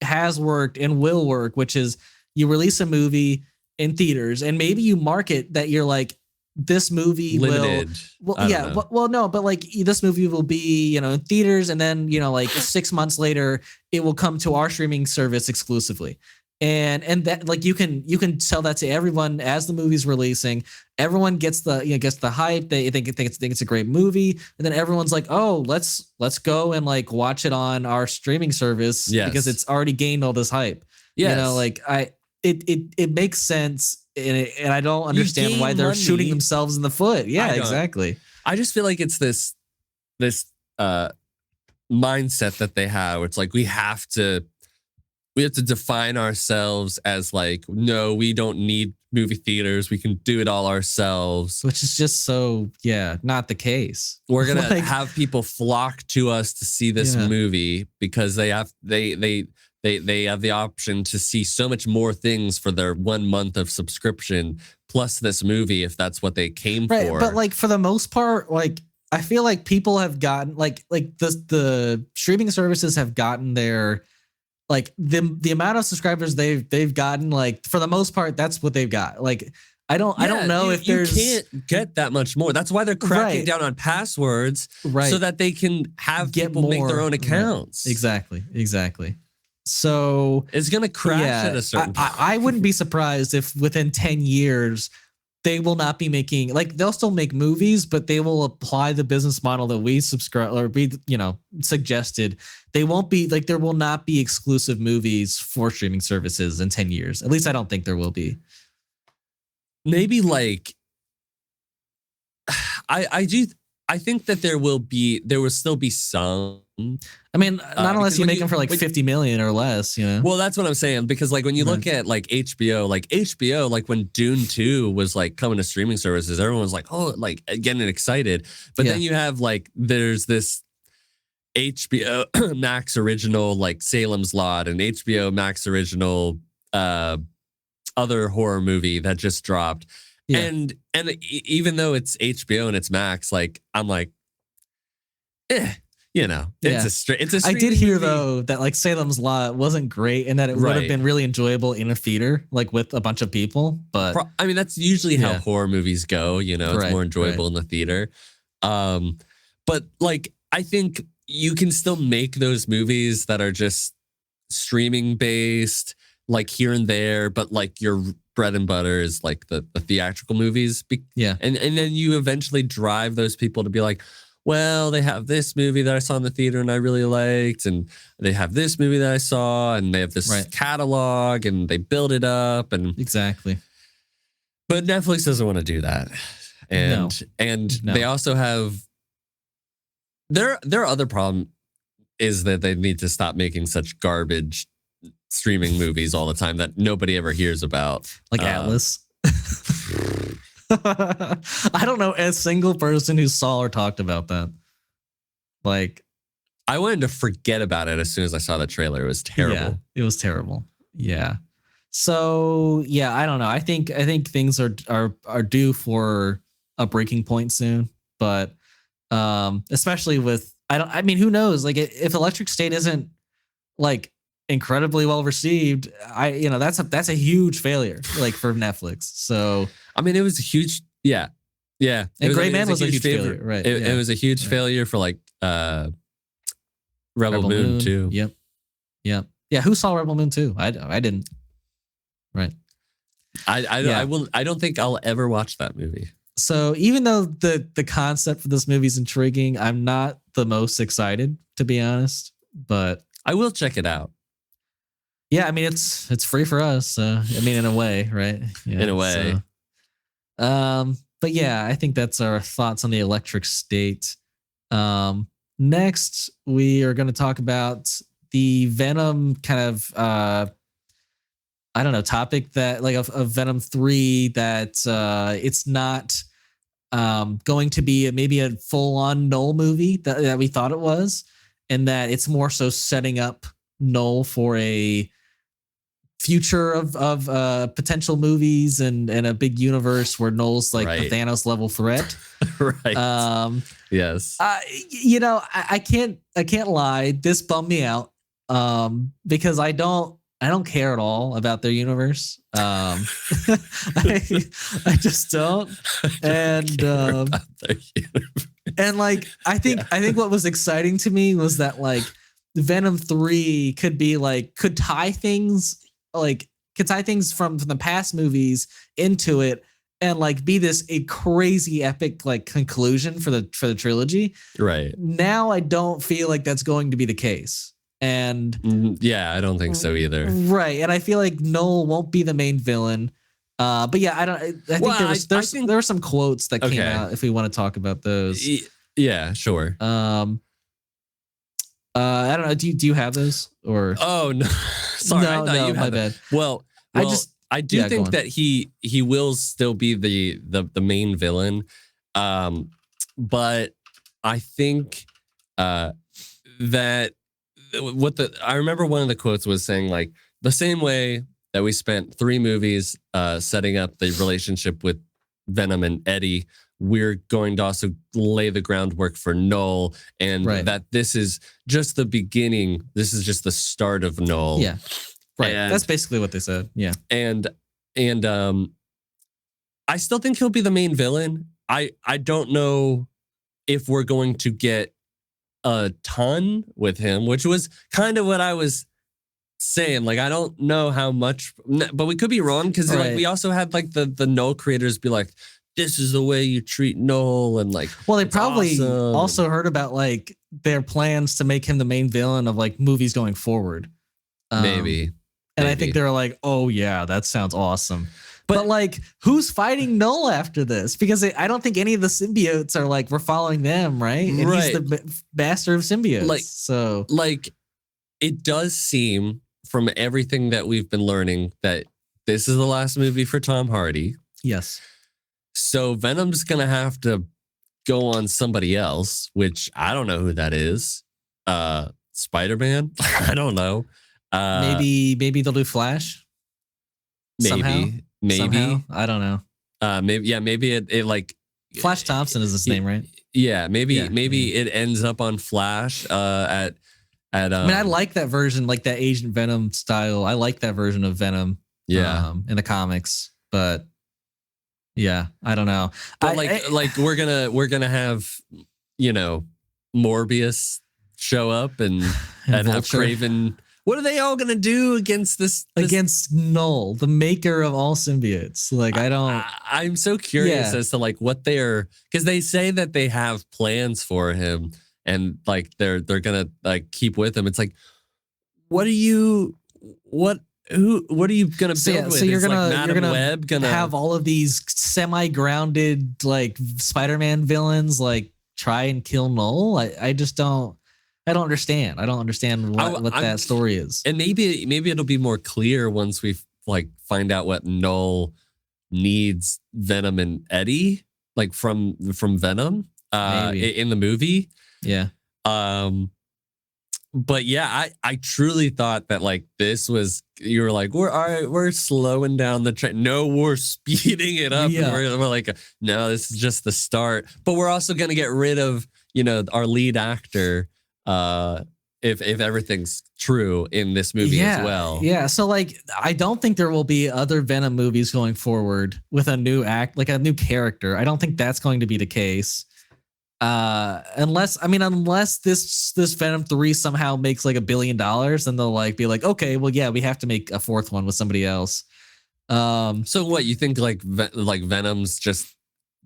has worked and will work, which is you release a movie in theaters and maybe you market that you're like, this movie limited. No, but like this movie will be, in theaters, and then, like 6 months later, it will come to our streaming service exclusively. And that, like, you can tell that to everyone as the movie's releasing. Everyone gets the hype. They think it's a great movie, and then everyone's like, oh, let's go and like watch it on our streaming service because it's already gained all this hype. It makes sense, and I don't understand why they're shooting themselves in the foot. Yeah, exactly. I just feel like it's this mindset that they have. It's like, we have to we have to define ourselves as like, no, we don't need movie theaters. We can do it all ourselves. Which is just so, not the case. We're going to have people flock to us to see this movie because they have the option to see so much more things for their 1 month of subscription plus this movie if that's what they came for. But like for the most part, like I feel like people have gotten like the streaming services have gotten their like the amount of subscribers they've gotten, like for the most part that's what they've got. Like I don't know if you can't get that much more. That's why they're cracking down on passwords, so that they can have people make their own accounts. Exactly. So it's gonna crash at a certain point. I wouldn't be surprised if within 10 years they will not be making, like they'll still make movies, but they will apply the business model that we suggested. They won't be like, there will not be exclusive movies for streaming services in 10 years. At least I don't think there will be. Maybe like, I think that there will still be some. I mean, not unless you make them for like 50 million or less, you know? Well, that's what I'm saying. Because like when you look at like HBO, like when Dune 2 was like coming to streaming services, everyone was like, oh, like getting excited. But then you have like, there's this HBO Max original, like Salem's Lot, and HBO Max original other horror movie that just dropped. Yeah. And even though it's HBO and it's Max, like I'm like, you know, it's a I did hear movie. though that like Salem's Lot wasn't great and that it would have been really enjoyable in a theater, like with a bunch of people. But I mean, that's usually how horror movies go. You know, it's more enjoyable in the theater. But like, I think you can still make those movies that are just streaming based, like here and there, but like your bread and butter is like the theatrical movies. And then you eventually drive those people to be like, well, they have this movie that I saw in the theater and I really liked, and they have this movie that I saw, and they have this catalog, and they build it up, and But Netflix doesn't want to do that, and they also have their other problem is that they need to stop making such garbage streaming movies all the time that nobody ever hears about, like Atlas. I don't know a single person who saw or talked about that. Like, I wanted to forget about it as soon as I saw the trailer. It was terrible. Yeah, it was terrible. Yeah. So I don't know. I think things are due for a breaking point soon. But especially with who knows? Like if Electric State isn't like incredibly well received, that's a huge failure like for Netflix. So I mean, it was a huge and Gray Man was a huge failure, right? It was a huge failure for like Rebel Moon 2. Yep. Yeah, who saw Rebel Moon 2? I didn't. Right. I don't think I'll ever watch that movie. So even though the concept for this movie is intriguing, I'm not the most excited, to be honest. But I will check it out. Yeah, I mean it's free for us. I mean, in a way, right? Yeah, in a way. So, but yeah, I think that's our thoughts on the Electric State. Next, we are going to talk about the Venom kind of topic that like of Venom 3 that it's not going to be maybe a full-on Knull movie that we thought it was, and that it's more so setting up Knull for a future of potential movies and a big universe where Knull's like the Thanos level threat. Right. Yes. I can't lie. This bummed me out because I don't care at all about their universe. I just don't. And and like I think what was exciting to me was that like Venom 3 could tie things from the past movies into it and like be a crazy epic like conclusion for the trilogy. Right. Now I don't feel like that's going to be the case. And I don't think so either. Right. And I feel like Knull won't be the main villain. But yeah, I think there were some quotes that came out if we want to talk about those. Yeah, sure. I don't know. Do you have those or? Oh no, Sorry, I thought you my had bad. Well, I do think that he will still be the main villain, but I think that I remember one of the quotes was saying like the same way that we spent 3 movies setting up the relationship with Venom and Eddie, we're going to also lay the groundwork for Knull, and that this is just the beginning. This is just the start of Knull. Yeah, right. And that's basically what they said. Yeah, and I still think he'll be the main villain. I don't know if we're going to get a ton with him, which was kind of what I was saying. Like, I don't know how much, but we could be wrong because like we also had like the Knull creators be like, this is the way you treat Knull, and like, well, they probably also heard about like their plans to make him the main villain of like movies going forward. Maybe. And I think they're like, oh yeah, that sounds awesome. But like, who's fighting Knull after this? Because I don't think any of the symbiotes are like, we're following them, right? And he's the master of symbiotes. Like, so like, it does seem from everything that we've been learning that this is the last movie for Tom Hardy. Yes. So Venom's gonna have to go on somebody else, which I don't know who that is. Spider-Man? I don't know. Maybe they'll do Flash. Maybe. Somehow? I don't know. Maybe it like Flash Thompson is his name, right? Yeah, maybe it ends up on Flash at I mean, I like that version, like that Agent Venom style. I like that version of Venom. Yeah. In the comics, but yeah, I don't know. But like we're gonna have, you know, Morbius show up and have Craven. What are they all gonna do against this? Against Knull, the maker of all symbiotes? Like, I don't. I'm so curious as to like what they're, because they say that they have plans for him and like they're gonna like keep with him. It's like, what are you gonna build with? So you're gonna Web have all of these semi-grounded like Spider-Man villains like try and kill Knull? I just don't. I don't understand. I don't understand what that story is. And maybe it'll be more clear once we like find out what Knull needs Venom and Eddie like from Venom in the movie. Yeah. But yeah, I truly thought that like this was, you were like, we're slowing down the train. No, we're speeding it up. Yeah. And we're like, no, this is just the start. But we're also gonna get rid of, you know, our lead actor. If everything's true in this movie as well. Yeah. So like, I don't think there will be other Venom movies going forward with a new a new character. I don't think that's going to be the case. Unless this Venom 3 somehow makes like $1 billion, then they'll like be like, okay, well, yeah, we have to make a 4th one with somebody else. So what, you think like Venom's just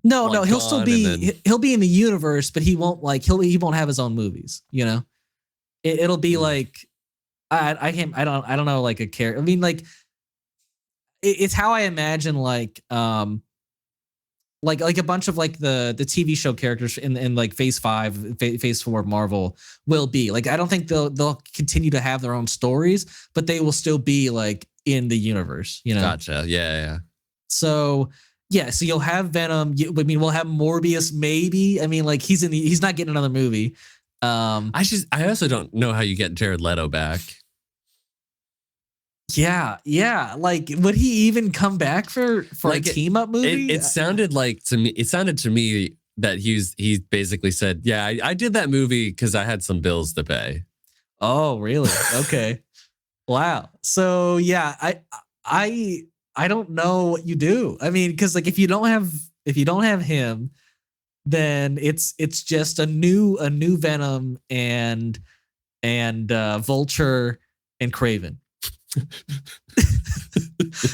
No, he'll still be he'll be in the universe, but he won't like he won't have his own movies. You know, it'll be like I don't know, like a character. I mean, like it's how I imagine like a bunch of like the TV show characters in like Phase 5, Phase 4 of Marvel will be like. I don't think they'll continue to have their own stories, but they will still be like in the universe. You know, gotcha. Yeah. So. Yeah, so you'll have Venom. I mean, we'll have Morbius, maybe. I mean, like he's not getting another movie. I also don't know how you get Jared Leto back. Yeah. Like, would he even come back for like a team up movie? It sounded to me that he basically said, yeah, I did that movie because I had some bills to pay. Oh, really? Okay. Wow. So yeah, I don't know what you do. I mean, because like if you don't have him, then it's just a new Venom and Vulture and Craven.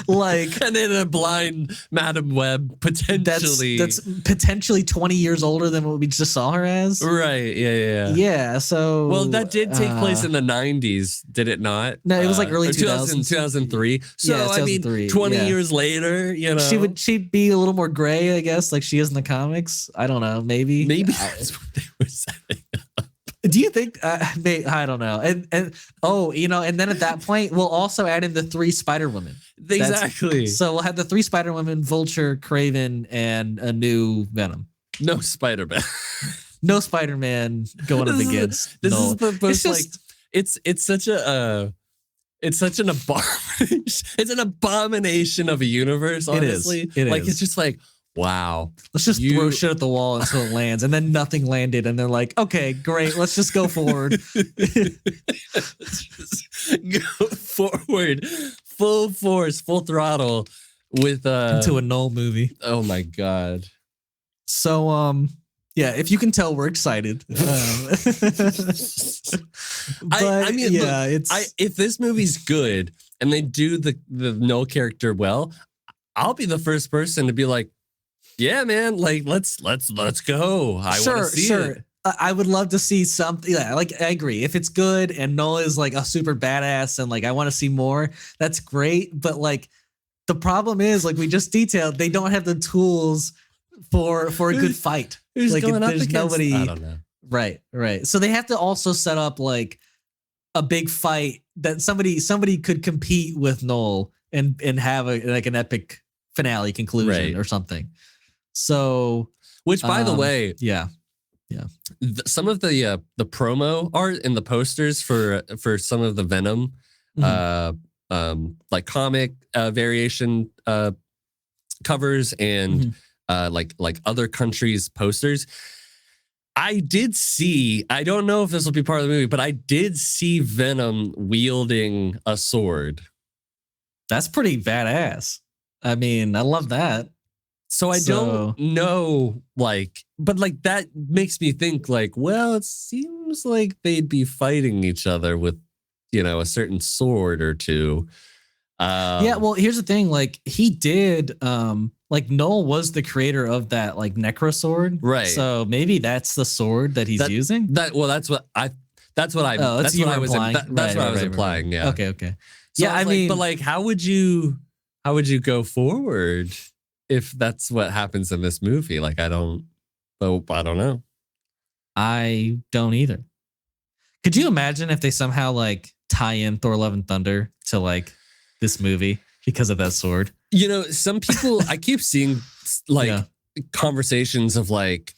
Like, and then a blind Madam Web potentially that's potentially 20 years older than what we just saw her as. Right. Yeah. So well, that did take place in the 90s, did it not? No, it was like early 2003. So yeah, I mean 20 years later, you know, she'd be a little more gray, I guess, like she is in the comics. I don't know, maybe that's what they were setting up. Do you think? I don't know. And and then at that point, we'll also add in the 3 Spider Women. Exactly. So we'll have the 3 Spider Women, Vulture, Kraven, and a new Venom. No Spider-Man. No Spider-Man going up against. This Knull. is the most it's such an abomination. It's an abomination of a universe. Honestly, it like is. it's just like, wow. Let's just throw shit at the wall until it lands, and then nothing landed, and they're like, okay, great, let's just go forward. Go forward, full force, full throttle with into a Knull movie. Oh my god. So yeah, if you can tell, we're excited. I mean, yeah, look, if this movie's good and they do the Knull character well, I'll be the first person to be like, yeah, man, like let's go. I want to see it. I would love to see something. Yeah, like I agree. If it's good and Knull is like a super badass and like I want to see more, that's great. But like the problem is, like we just detailed, they don't have the tools for a good fight. Who's like going up there's against? nobody. I don't know. Right. So they have to also set up like a big fight that somebody could compete with Knull and have like an epic finale conclusion or something. So, which by the way, yeah. Some of the promo art and the posters for some of the Venom, like comic variation covers and like other countries' posters. I did see, I don't know if this will be part of the movie, but I did see Venom wielding a sword. That's pretty badass. I mean, I love that. So I don't know, like, but like that makes me think like, well, it seems like they'd be fighting each other with, a certain sword or two. Yeah, well, here's the thing. Like he did, like Knull was the creator of that like Necro sword. Right. So maybe that's the sword that he's using. That's what I was implying. Yeah. Okay. So yeah, I mean, but like, how would you go forward if that's what happens in this movie? Like, I don't know. I don't either. Could you imagine if they somehow like tie in Thor: Love and Thunder to like this movie because of that sword? Some people I keep seeing like conversations of like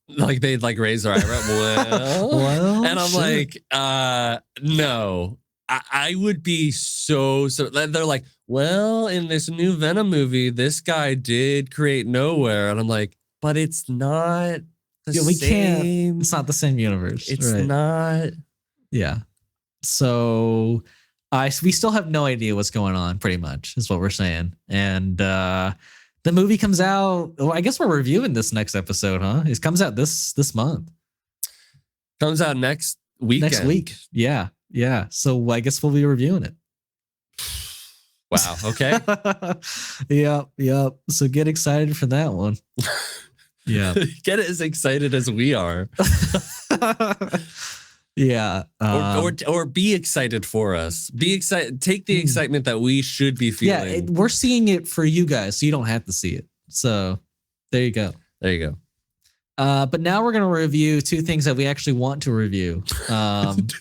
they'd like raise their eyebrow. Well, and I'm like, no. I would be so they're like, well, in this new Venom movie, this guy did create Nowhere. And I'm like, but it's not the same. It's not the same universe. It's not. Yeah. So we still have no idea what's going on, pretty much, is what we're saying. And the movie comes out. Well, I guess we're reviewing this next episode, huh? It comes out this month. Comes out next weekend. Next week. Yeah. So I guess we'll be reviewing it. Wow. Okay. Yep. So get excited for that one. Yeah. Get as excited as we are. Yeah. Or be excited for us. Be excited. Take the excitement that we should be feeling. Yeah, we're seeing it for you guys, so you don't have to see it. So there you go. But now we're gonna review 2 things that we actually want to review. And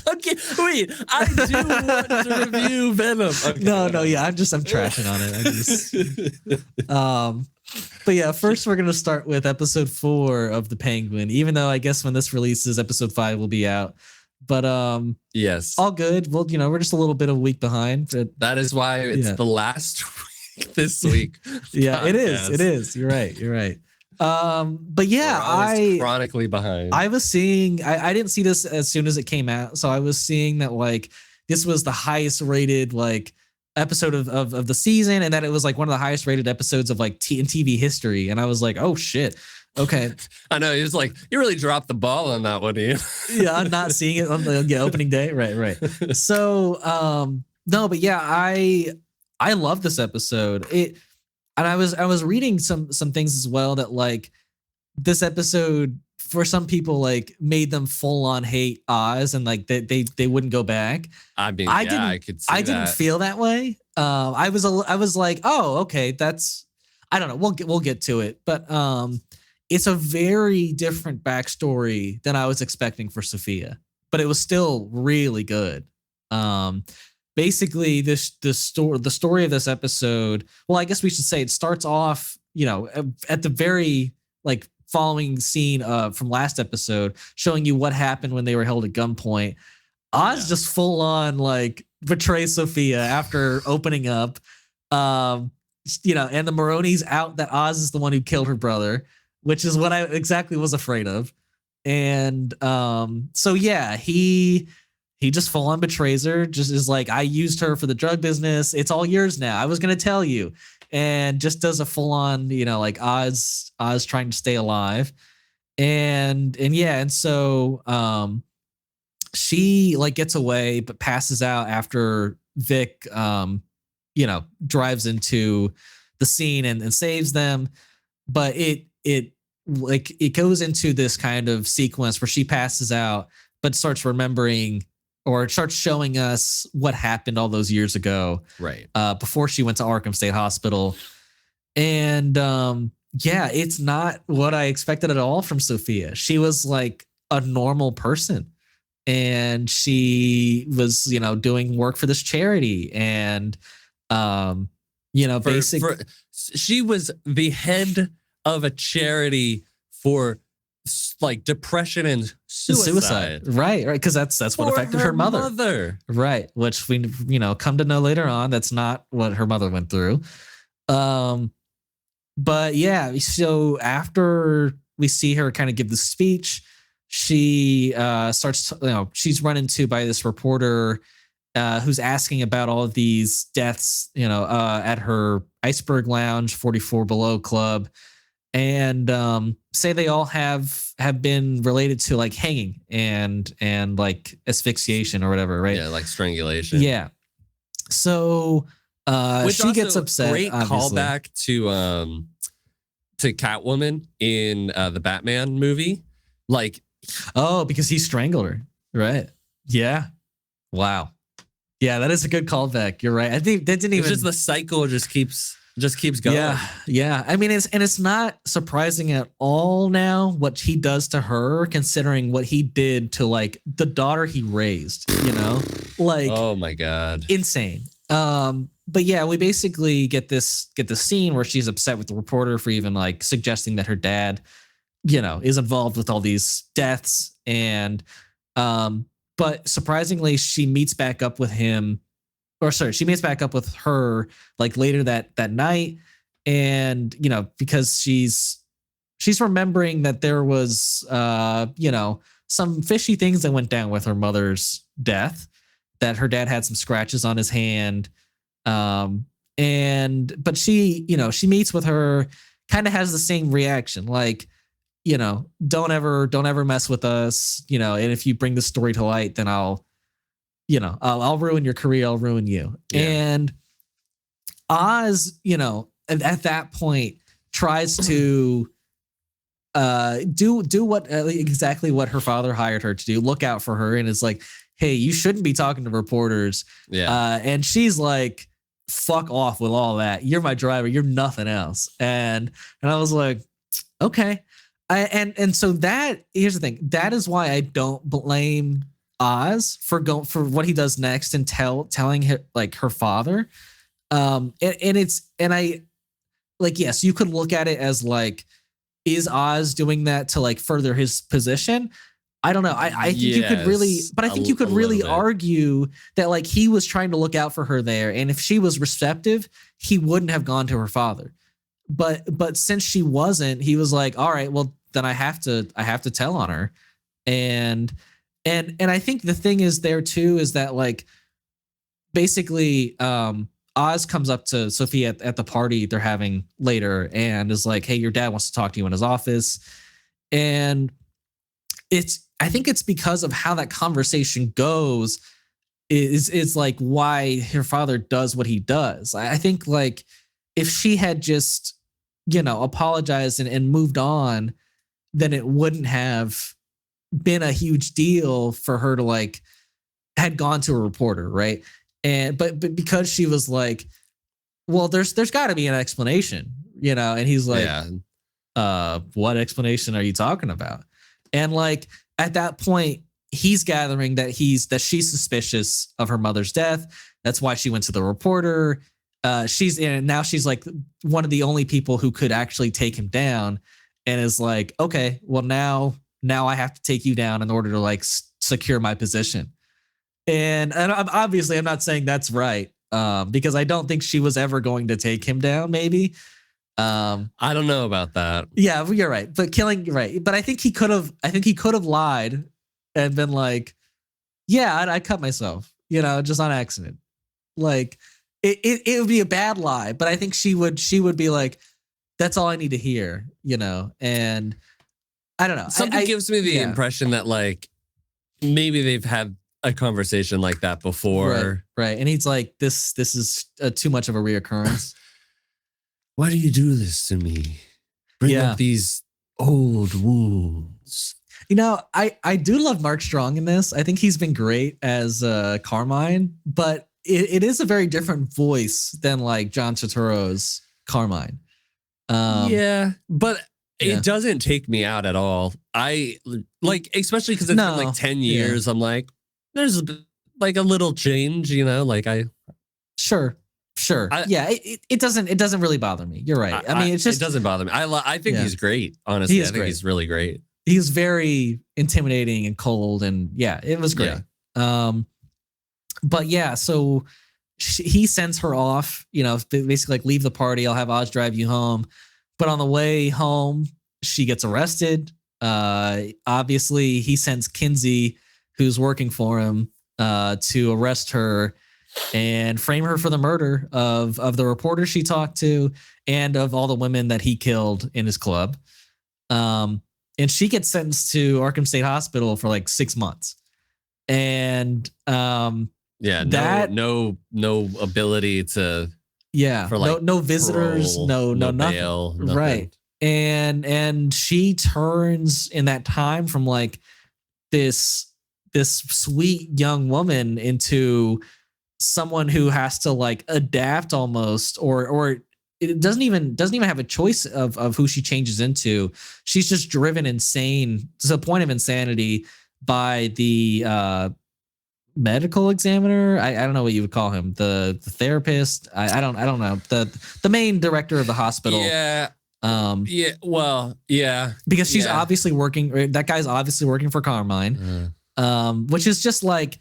okay, wait, I do want to review Venom. Okay. No, yeah, I'm trashing on it. But yeah, first we're gonna start with episode 4 of The Penguin. Even though I guess when this releases, episode 5 will be out. But yes, all good. Well, we're just a little bit of a week behind. But that is why it's the last week this week. Yeah, it is. You're right. But yeah, I chronically behind. I was seeing, I didn't see this as soon as it came out. So I was seeing that like this was the highest rated like episode of the season, and that it was like one of the highest rated episodes of like in TV history. And I was like, oh shit. Okay. I know. It was like, you really dropped the ball on that one, Ian. Yeah, I'm not seeing it on the opening day. Right. So no, but yeah, I love this episode. And I was reading some things as well that like this episode for some people like made them full on hate Oz and like they wouldn't go back. I mean, I could see that. Didn't feel that way. I was like, oh, okay, that's, I don't know. We'll get to it, but it's a very different backstory than I was expecting for Sophia, but it was still really good. Basically, the story of this episode. Well, I guess we should say it starts off, at the very like following scene from last episode, showing you what happened when they were held at gunpoint. Oz just full on like betrays Sophia after opening up. And the Maroni's out that Oz is the one who killed her brother, which is what I exactly was afraid of. And so yeah, he just full on betrays her, just is like, I used her for the drug business. It's all yours now. I was going to tell you. And just does a full on, like Oz trying to stay alive. And so she like gets away, but passes out after Vic, drives into the scene and saves them. But it goes into this kind of sequence where she passes out, but starts remembering, or it starts showing us what happened all those years ago, right? Before she went to Arkham State Hospital. And it's not what I expected at all from Sophia. She was like a normal person, and she was, doing work for this charity, and basically she was the head of a charity for like depression and suicide. Right, because that's what affected her mother, right? Which we come to know later on, that's not what her mother went through. But yeah, so after we see her kind of give the speech, she starts, she's run into by this reporter who's asking about all of these deaths, at her Iceberg Lounge 44 Below Club. And say they all have been related to like hanging and like asphyxiation or whatever, right? Yeah, like strangulation. Yeah. So she gets upset. Great obviously. Callback to Catwoman in the Batman movie. Like, because he strangled her, right? Yeah. Wow. Yeah, that is a good callback. You're right. I think that didn't even. It's just the cycle just keeps going. Yeah. I mean, it's not surprising at all now what he does to her, considering what he did to like the daughter he raised, like, oh my God, insane. But yeah, we basically get this scene where she's upset with the reporter for even like suggesting that her dad, is involved with all these deaths. And, but surprisingly, she meets back up with him. She meets back up with her like later that night, and because she's remembering that there was some fishy things that went down with her mother's death, that her dad had some scratches on his hand, but she meets with her, kind of has the same reaction, like, don't ever mess with us, and if you bring this story to light, then I'll ruin your career. I'll ruin you. Yeah. And Oz, at that point tries to do what exactly what her father hired her to do. Look out for her. And it's like, hey, you shouldn't be talking to reporters. Yeah. And she's like, fuck off with all that. You're my driver. You're nothing else. And I was like, okay. And so here's the thing. That is why I don't blame Oz for what he does next and telling her, like, her father. Yes, you could look at it as like, is Oz doing that to like further his position? I don't know. I think you could really, but I think you could really argue that like he was trying to look out for her there, and if she was receptive, he wouldn't have gone to her father. But since she wasn't, he was like, all right, well then I have to tell on her. And I think the thing is there too is that like basically Oz comes up to Sophie at the party they're having later and is like, hey, your dad wants to talk to you in his office. And I think it's because of how that conversation goes is like why her father does what he does. I think like if she had just, apologized and moved on, then it wouldn't have been a huge deal for her to like had gone to a reporter, right? But because she was like, well, there's got to be an explanation, and he's like, what explanation are you talking about? And like at that point, he's gathering that she's suspicious of her mother's death. That's why she went to the reporter. Now she's like one of the only people who could actually take him down, and is like, okay, well now I have to take you down in order to like secure my position. And obviously I'm not saying that's right, because I don't think she was ever going to take him down. Maybe. I don't know about that. Yeah, you're right. But right. But I think he could have lied and been like, yeah, I cut myself, just on accident. Like it would be a bad lie, but I think she would be like, that's all I need to hear, and I don't know. Something gives me the impression that like maybe they've had a conversation like that before. Right. And he's like, this is too much of a reoccurrence. Why do you do this to me? Bring up these old wounds. I do love Mark Strong in this. I think he's been great as Carmine, but it is a very different voice than like John Turturro's Carmine. But it doesn't take me out at all. I like, especially because it's been like 10 years. I'm like, there's like a little change, like Sure. It doesn't really bother me. You're right. I mean, it doesn't bother me. I think he's great. Honestly, I think he's really great. He's very intimidating and cold, and it was great. But so he sends her off. Basically like, leave the party. I'll have Oz drive you home. But on the way home, she gets arrested. Obviously, he sends Kinsey, who's working for him, to arrest her and frame her for the murder of the reporter she talked to and of all the women that he killed in his club. And she gets sentenced to Arkham State Hospital for like 6 months. And no ability to for like no visitors, parole, no nothing. Bail, nothing. Right. And she turns in that time from like this sweet young woman into someone who has to like adapt almost, or it doesn't even have a choice of who she changes into. She's just driven insane to the point of insanity by the medical examiner. I don't know what you would call him. The therapist. I don't know. The main director of the hospital. Because she's obviously working. That guy's obviously working for Carmine. Which is just like,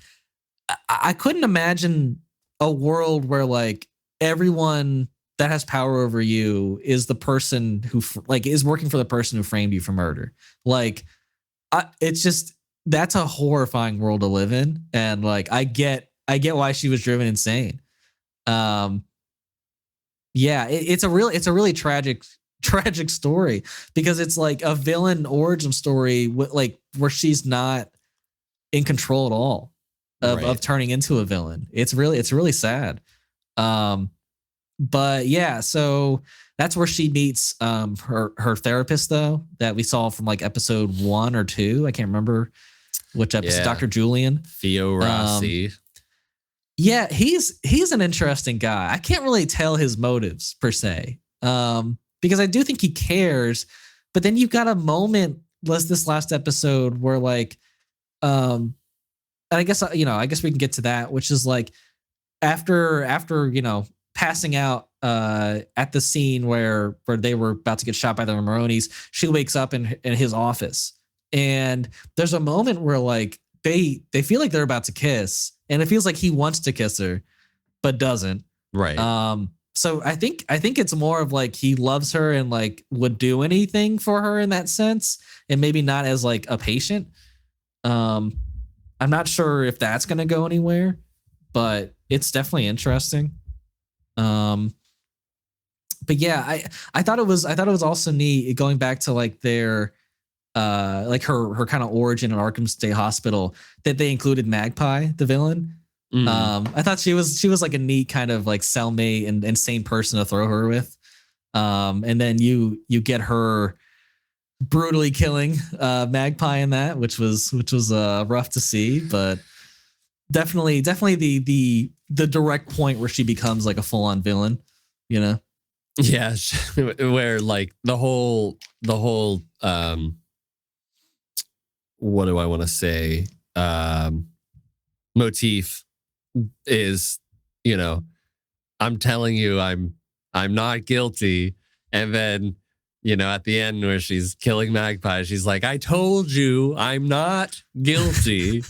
I couldn't imagine a world where like everyone that has power over you is the person who like is working for the person who framed you for murder. Like, it's just, that's a horrifying world to live in. And like, I get why she was driven insane. It's a really tragic story, because it's like a villain origin story like where she's not in control at all of turning into a villain. It's really sad. But so that's where she meets her therapist, though, that we saw from like episode 1 or 2. I can't remember which episode. Dr. Julian. Theo Rossi. He's an interesting guy. I can't really tell his motives per se, because I do think he cares. But then you've got a moment this last episode where like, and I guess we can get to that, which is like after passing out at the scene where they were about to get shot by the Maronis, she wakes up in his office, and there's a moment where like they feel like they're about to kiss, and it feels like he wants to kiss her but doesn't. Right. So I think it's more of like he loves her and like would do anything for her in that sense, and maybe not as like a patient. I'm not sure if that's going to go anywhere, but it's definitely interesting. But I thought it was also neat going back to like their like her kind of origin in Arkham State Hospital, that they included Magpie, the villain. I thought she was like a neat kind of like cellmate and insane person to throw her with. And then you get her brutally killing Magpie in that, which was rough to see, but definitely the direct point where she becomes like a full-on villain, Yeah, where like the whole what do I want to say? Motif is, you know, I'm telling you I'm not guilty. And then, you know, at the end where she's killing Magpie, she's like, I told you I'm not guilty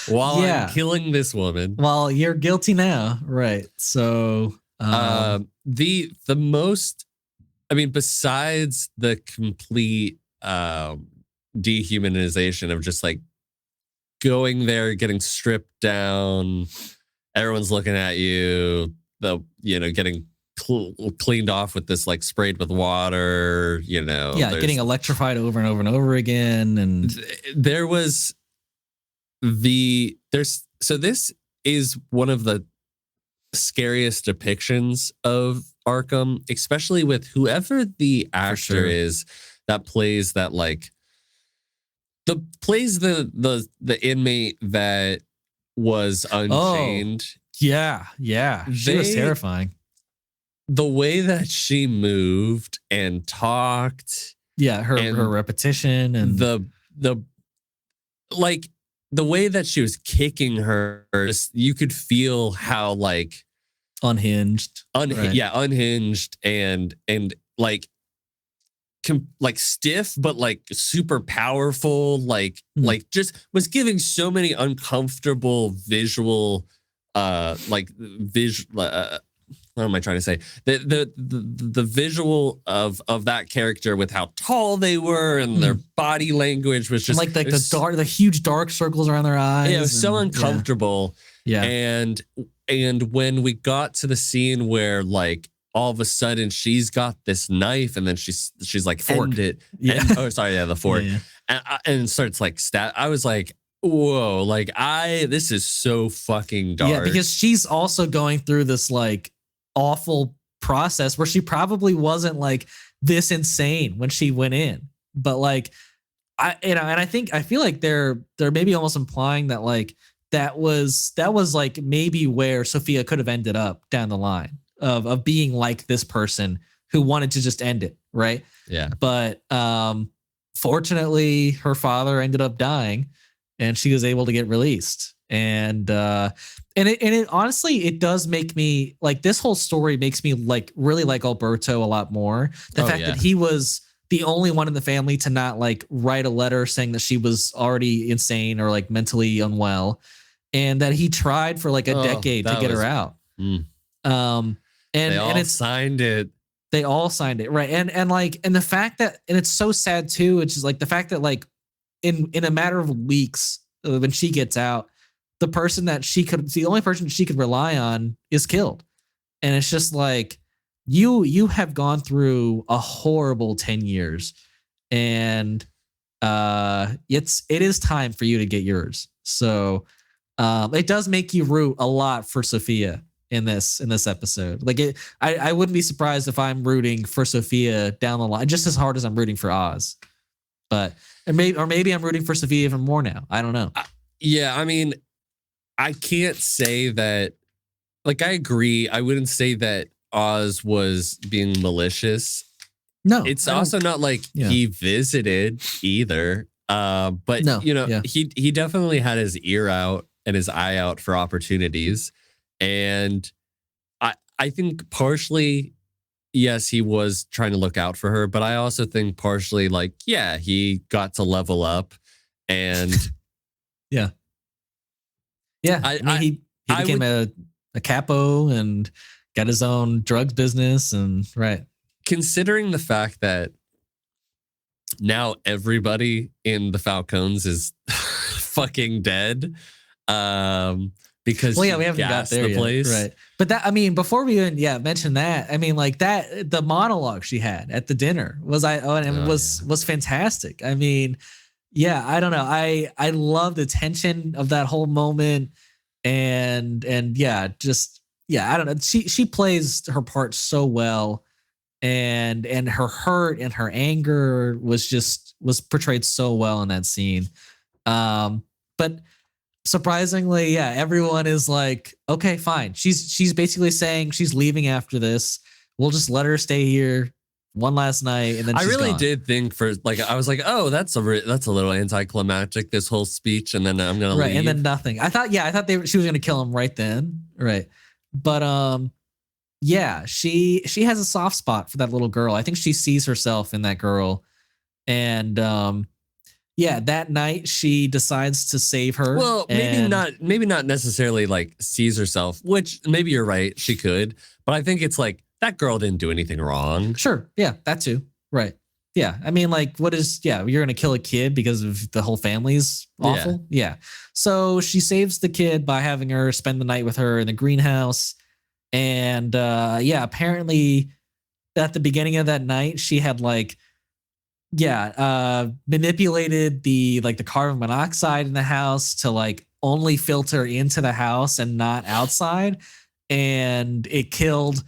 while I'm killing this woman. Well, you're guilty now. Right. So the most, I mean, besides the complete dehumanization of just like going there, getting stripped down, everyone's looking at you, getting cleaned off with this, like this water, getting electrified over and over and over again. And there was so this is one of the scariest depictions of Arkham, especially with whoever the actor is that plays that, like, plays the inmate that was unchained. Yeah. She was terrifying. The way that she moved and talked. Yeah, her repetition and the way that she was kicking her, you could feel how like unhinged. Unhinged and like stiff, but like super powerful, like just was giving so many uncomfortable visual what am I trying to say? The visual of that character with how tall they were and their body language was just and like the huge dark circles around their eyes. Yeah, it was so uncomfortable. Yeah. And when we got to the scene where like all of a sudden she's got this knife and then she's like fork it. Yeah. The fork. Yeah. And starts like I was like, whoa, like this is so fucking dark. Yeah, because she's also going through this like awful process where she probably wasn't like this insane when she went in, but like I feel like they're maybe almost implying that like that was like maybe where Sophia could have ended up down the line of being like this person who wanted to just end it, right? Yeah. But fortunately her father ended up dying and she was able to get released. And it honestly, it does make me like, this whole story makes me like really like Alberto a lot more. The fact that he was the only one in the family to not like write a letter saying that she was already insane or like mentally unwell, and that he tried for like a decade to get her out. And they all signed it. They all signed it, right? And the fact that, and it's so sad too. It's just like the fact that like in a matter of weeks when she gets out, the only person she could rely on is killed. And it's just like, you have gone through a horrible 10 years and it is time for you to get yours. So it does make you root a lot for Sophia in this episode. Like I wouldn't be surprised if I'm rooting for Sophia down the line just as hard as I'm rooting for Oz. But maybe I'm rooting for Sophia even more now. I don't know. Yeah, I mean, I can't say that. Like, I agree. I wouldn't say that Oz was being malicious. No, it's also not like he visited either. But no, he definitely had his ear out and his eye out for opportunities. And I think partially, yes, he was trying to look out for her. But I also think partially, like, yeah, he got to level up and yeah. I mean, he became a capo and got his own drugs business and right. Considering the fact that now everybody in the Falcons is fucking dead, because we haven't got there yet, place. Right? But that, I mean, before we even mention that, I mean, like that the monologue she had at the dinner was fantastic. I mean. Yeah, I don't know. I love the tension of that whole moment, and I don't know. She plays her part so well, and her hurt and her anger was portrayed so well in that scene. But surprisingly, everyone is like, okay, fine. She's basically saying she's leaving after this, we'll just let her stay here one last night, and then she's gone. did think for like I was like, oh, that's a little anticlimactic, this whole speech, and then I'm gonna leave. And then nothing. I thought she was gonna kill him right then, right? But yeah, she has a soft spot for that little girl. I think she sees herself in that girl, and yeah, that night she decides to save her. Well, maybe not necessarily like sees herself, which maybe you're right, she could, but I think it's like that girl didn't do anything wrong. Sure, yeah, that too, right? Yeah, I mean, like, you're gonna kill a kid because of the whole family's awful. Yeah, so she saves the kid by having her spend the night with her in the greenhouse, and yeah, apparently at the beginning of that night she had like. Yeah, manipulated the carbon monoxide in the house to like only filter into the house and not outside, and it killed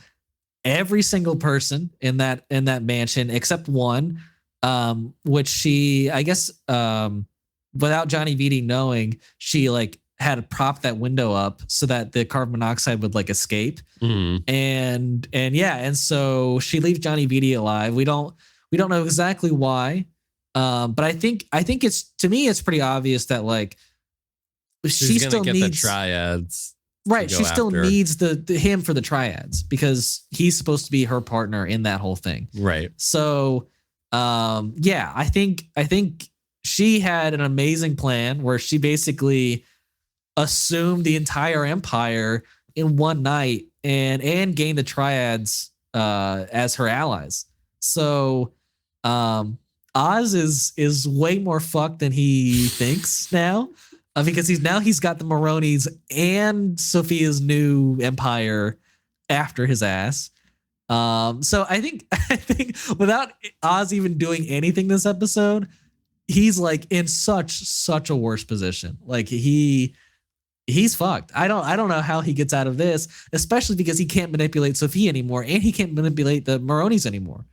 every single person in that mansion except one, which she, I guess, without Johnny Vitti knowing, she like had to prop that window up so that the carbon monoxide would like escape, and yeah, and so she leaves Johnny Vitti alive. We don't know exactly why, but I think it's pretty obvious that like she still needs the triads. Right, she still needs the him for the triads because he's supposed to be her partner in that whole thing. Right. So, yeah, I think she had an amazing plan where she basically assumed the entire empire in one night and gained the triads as her allies. So, Oz is way more fucked than he thinks now. Because he's got the Maronis and Sophia's new empire after his ass. So I think without Oz even doing anything this episode, he's like in such a worse position. Like he's fucked. I don't know how he gets out of this, especially because he can't manipulate Sophia anymore and he can't manipulate the Maronis anymore.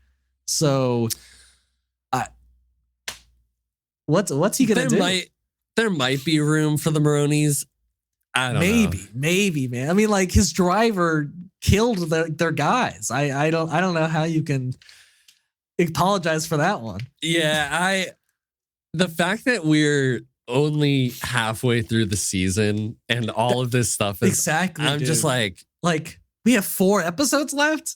So what's he gonna do? There might be room for the Maronis. I don't know. Maybe, man. I mean, like his driver killed their guys. I don't know how you can apologize for that one. Yeah, the fact that we're only halfway through the season and all of this stuff is exactly. I'm just like we have 4 episodes left.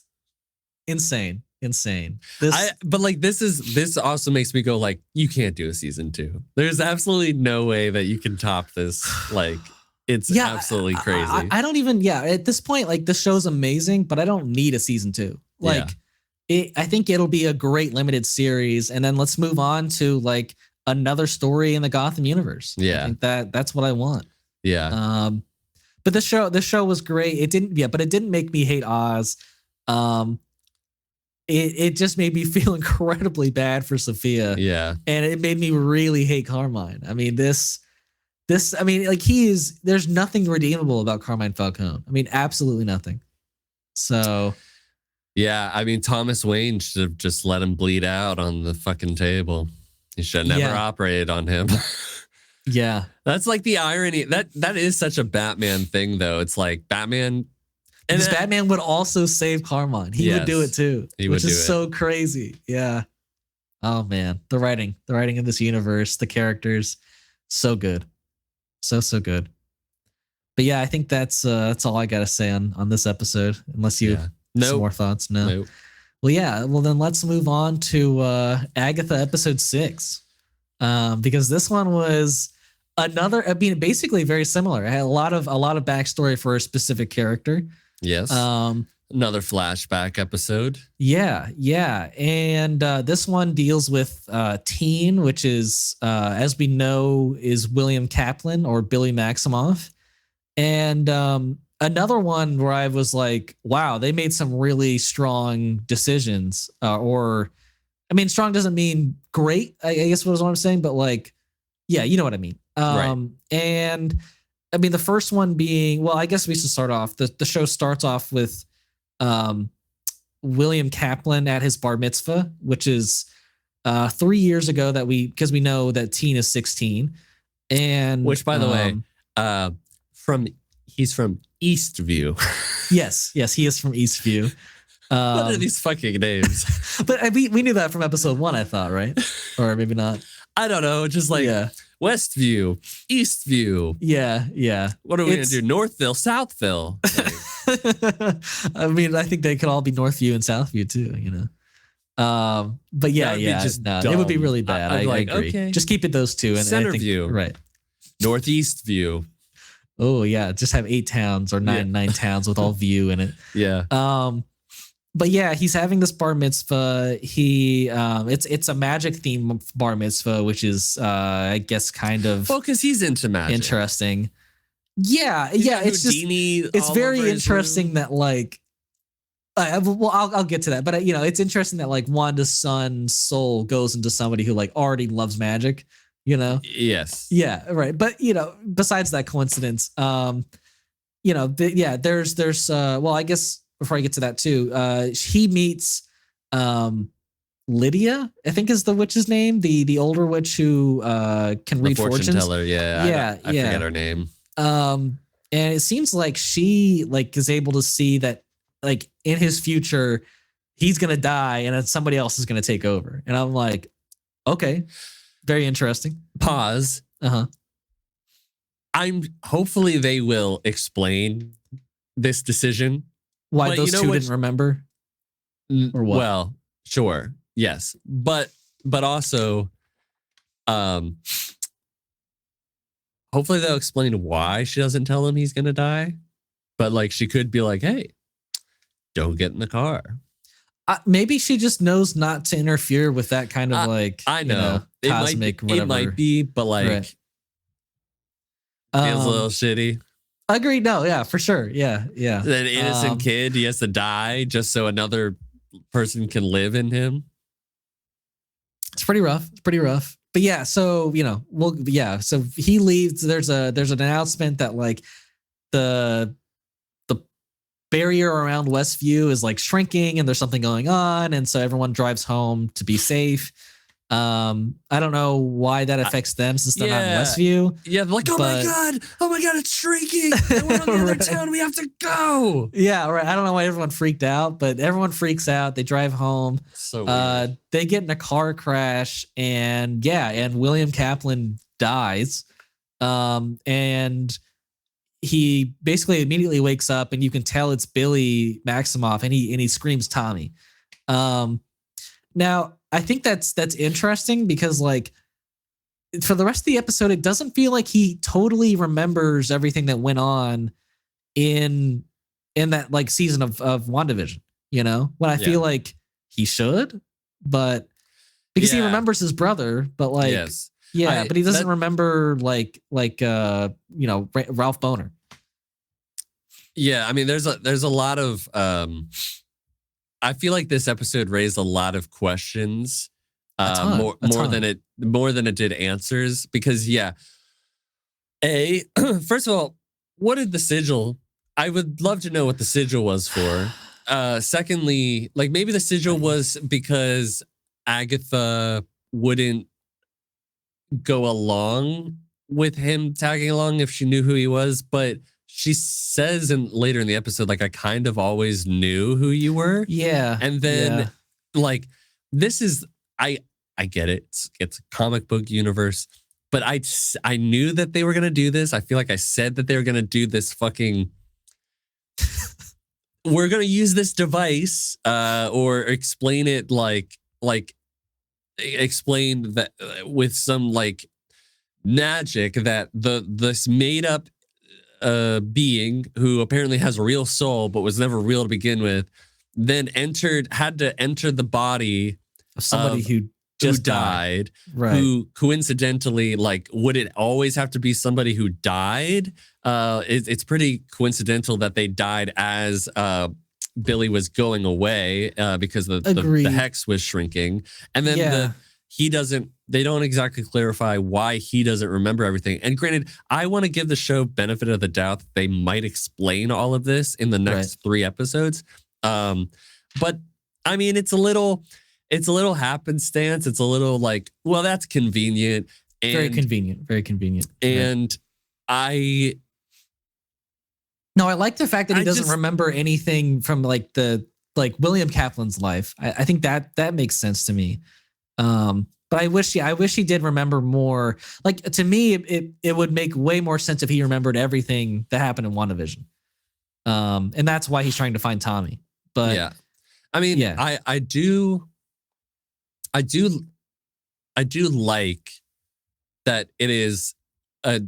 Insane. This also makes me go like, you can't do a season 2. There's absolutely no way that you can top this. Like it's absolutely crazy. I don't even, at this point, like the show's amazing, but I don't need a season 2. Like I think it'll be a great limited series. And then let's move on to like another story in the Gotham universe. Yeah. I think that's what I want. Yeah. But the show was great. It didn't make me hate Oz. It just made me feel incredibly bad for Sophia. Yeah. And it made me really hate Carmine. I mean, there's nothing redeemable about Carmine Falcone. I mean, absolutely nothing. So. Yeah. I mean, Thomas Wayne should have just let him bleed out on the fucking table. He should have never operated on him. Yeah. That's like the irony. That is such a Batman thing, though. It's like Batman. And Batman would also save Carmine. He would do it too, which is so crazy. Yeah. Oh man, the writing in this universe, the characters, so good, so good. But yeah, I think that's all I gotta say on this episode. Unless you have some more thoughts. No. Nope. Well, yeah. Well, then let's move on to Agatha episode 6, because this one was another. I mean, basically very similar. It had a lot of backstory for a specific character. Yes. Another flashback episode. Yeah. And this one deals with Teen, which is, as we know, is William Kaplan or Billy Maximoff. And another one where I was like, wow, they made some really strong decisions. Strong doesn't mean great, I guess what I'm saying, but like, yeah, you know what I mean. Right. And I mean, the first one being, well, I guess we should start off. The show starts off with William Kaplan at his bar mitzvah, which is 3 years ago because we know that Teen is 16. And which, by the way, he's from Eastview. Yes, he is from Eastview. What are these fucking names? But we knew that from episode 1, I thought, right? Or maybe not. I don't know. Just like Westview, Eastview. Yeah. What are we going to do? Northville, Southville. I mean, I think they could all be Northview and Southview too, you know. But it would be really bad. I agree. Okay. Just keep it those two. And Centerview. Right. Northeast View. Oh yeah. Just have 8 towns or 9 towns with all view in it. Yeah. But yeah, he's having this bar mitzvah. It's a magic theme bar mitzvah, which is I guess kind of because he's into magic. Interesting. Yeah. It's Houdini just it's very interesting that like I'll get to that, but you know, it's interesting that like Wanda's son's soul goes into somebody who like already loves magic, you know? Yes. Yeah, right. But you know, besides that coincidence, you know, there's well, I guess before I get to that too, he meets Lydia, I think is the witch's name, the older witch who can read fortune teller. I forget her name. And it seems like she like is able to see that like in his future he's gonna die and then somebody else is gonna take over. And I'm like, okay, very interesting. Pause. Hopefully they will explain this decision. Why those two didn't remember? Or what? Well, sure. Yes. But also hopefully they'll explain why she doesn't tell him he's gonna die. But like she could be like, hey, don't get in the car. Maybe she just knows not to interfere with that kind of like I know, cosmic it might be, but like feels a little shitty. Agreed. No, yeah, for sure. Yeah. An innocent kid, he has to die just so another person can live in him. It's pretty rough. But yeah, so you know, so he leaves. There's an announcement that like the barrier around Westview is like shrinking and there's something going on, and so everyone drives home to be safe. I don't know why that affects them since they're not in Westview. Yeah, like, oh my god, it's shrinking. We're on the other town. We have to go. Yeah, right. I don't know why everyone freaked out, but everyone freaks out. They drive home. So weird. They get in a car crash, and William Kaplan dies. And he basically immediately wakes up, and you can tell it's Billy Maximoff, and he screams Tommy. Now I think that's interesting because like for the rest of the episode, it doesn't feel like he totally remembers everything that went on in that like season of WandaVision, you know, when I feel like he should, but because he remembers his brother, but like, but he doesn't remember like you know, Ralph Boner. Yeah. I mean, there's a lot of, I feel like this episode raised a lot of questions, more than it did answers. Because first of all, what did the sigil? I would love to know what the sigil was for. Secondly, like maybe the sigil was because Agatha wouldn't go along with him tagging along if she knew who he was, but she says later in the episode, like, I kind of always knew who you were. Yeah. And then like, this is, I get it. It's a comic book universe, but I knew that they were going to do this. I feel like I said that they were going to do this fucking, we're going to use this device, or explain it like explain that with some like magic that this made up being who apparently has a real soul but was never real to begin with, then had to enter the body of somebody who just died, right? Who coincidentally, like, would it always have to be somebody who died? It's pretty coincidental that they died as Billy was going away because the hex was shrinking, and then they don't exactly clarify why he doesn't remember everything. And granted, I want to give the show benefit of the doubt that they might explain all of this in the next 3 episodes. But I mean, it's a little happenstance. It's a little like, well, that's convenient. And, very convenient. And I like the fact that he doesn't remember anything from like the like William Kaplan's life. I think that makes sense to me. But I wish he did remember more. Like, to me, it would make way more sense if he remembered everything that happened in WandaVision. And that's why he's trying to find Tommy. But yeah, I mean, yeah. I do like that it is a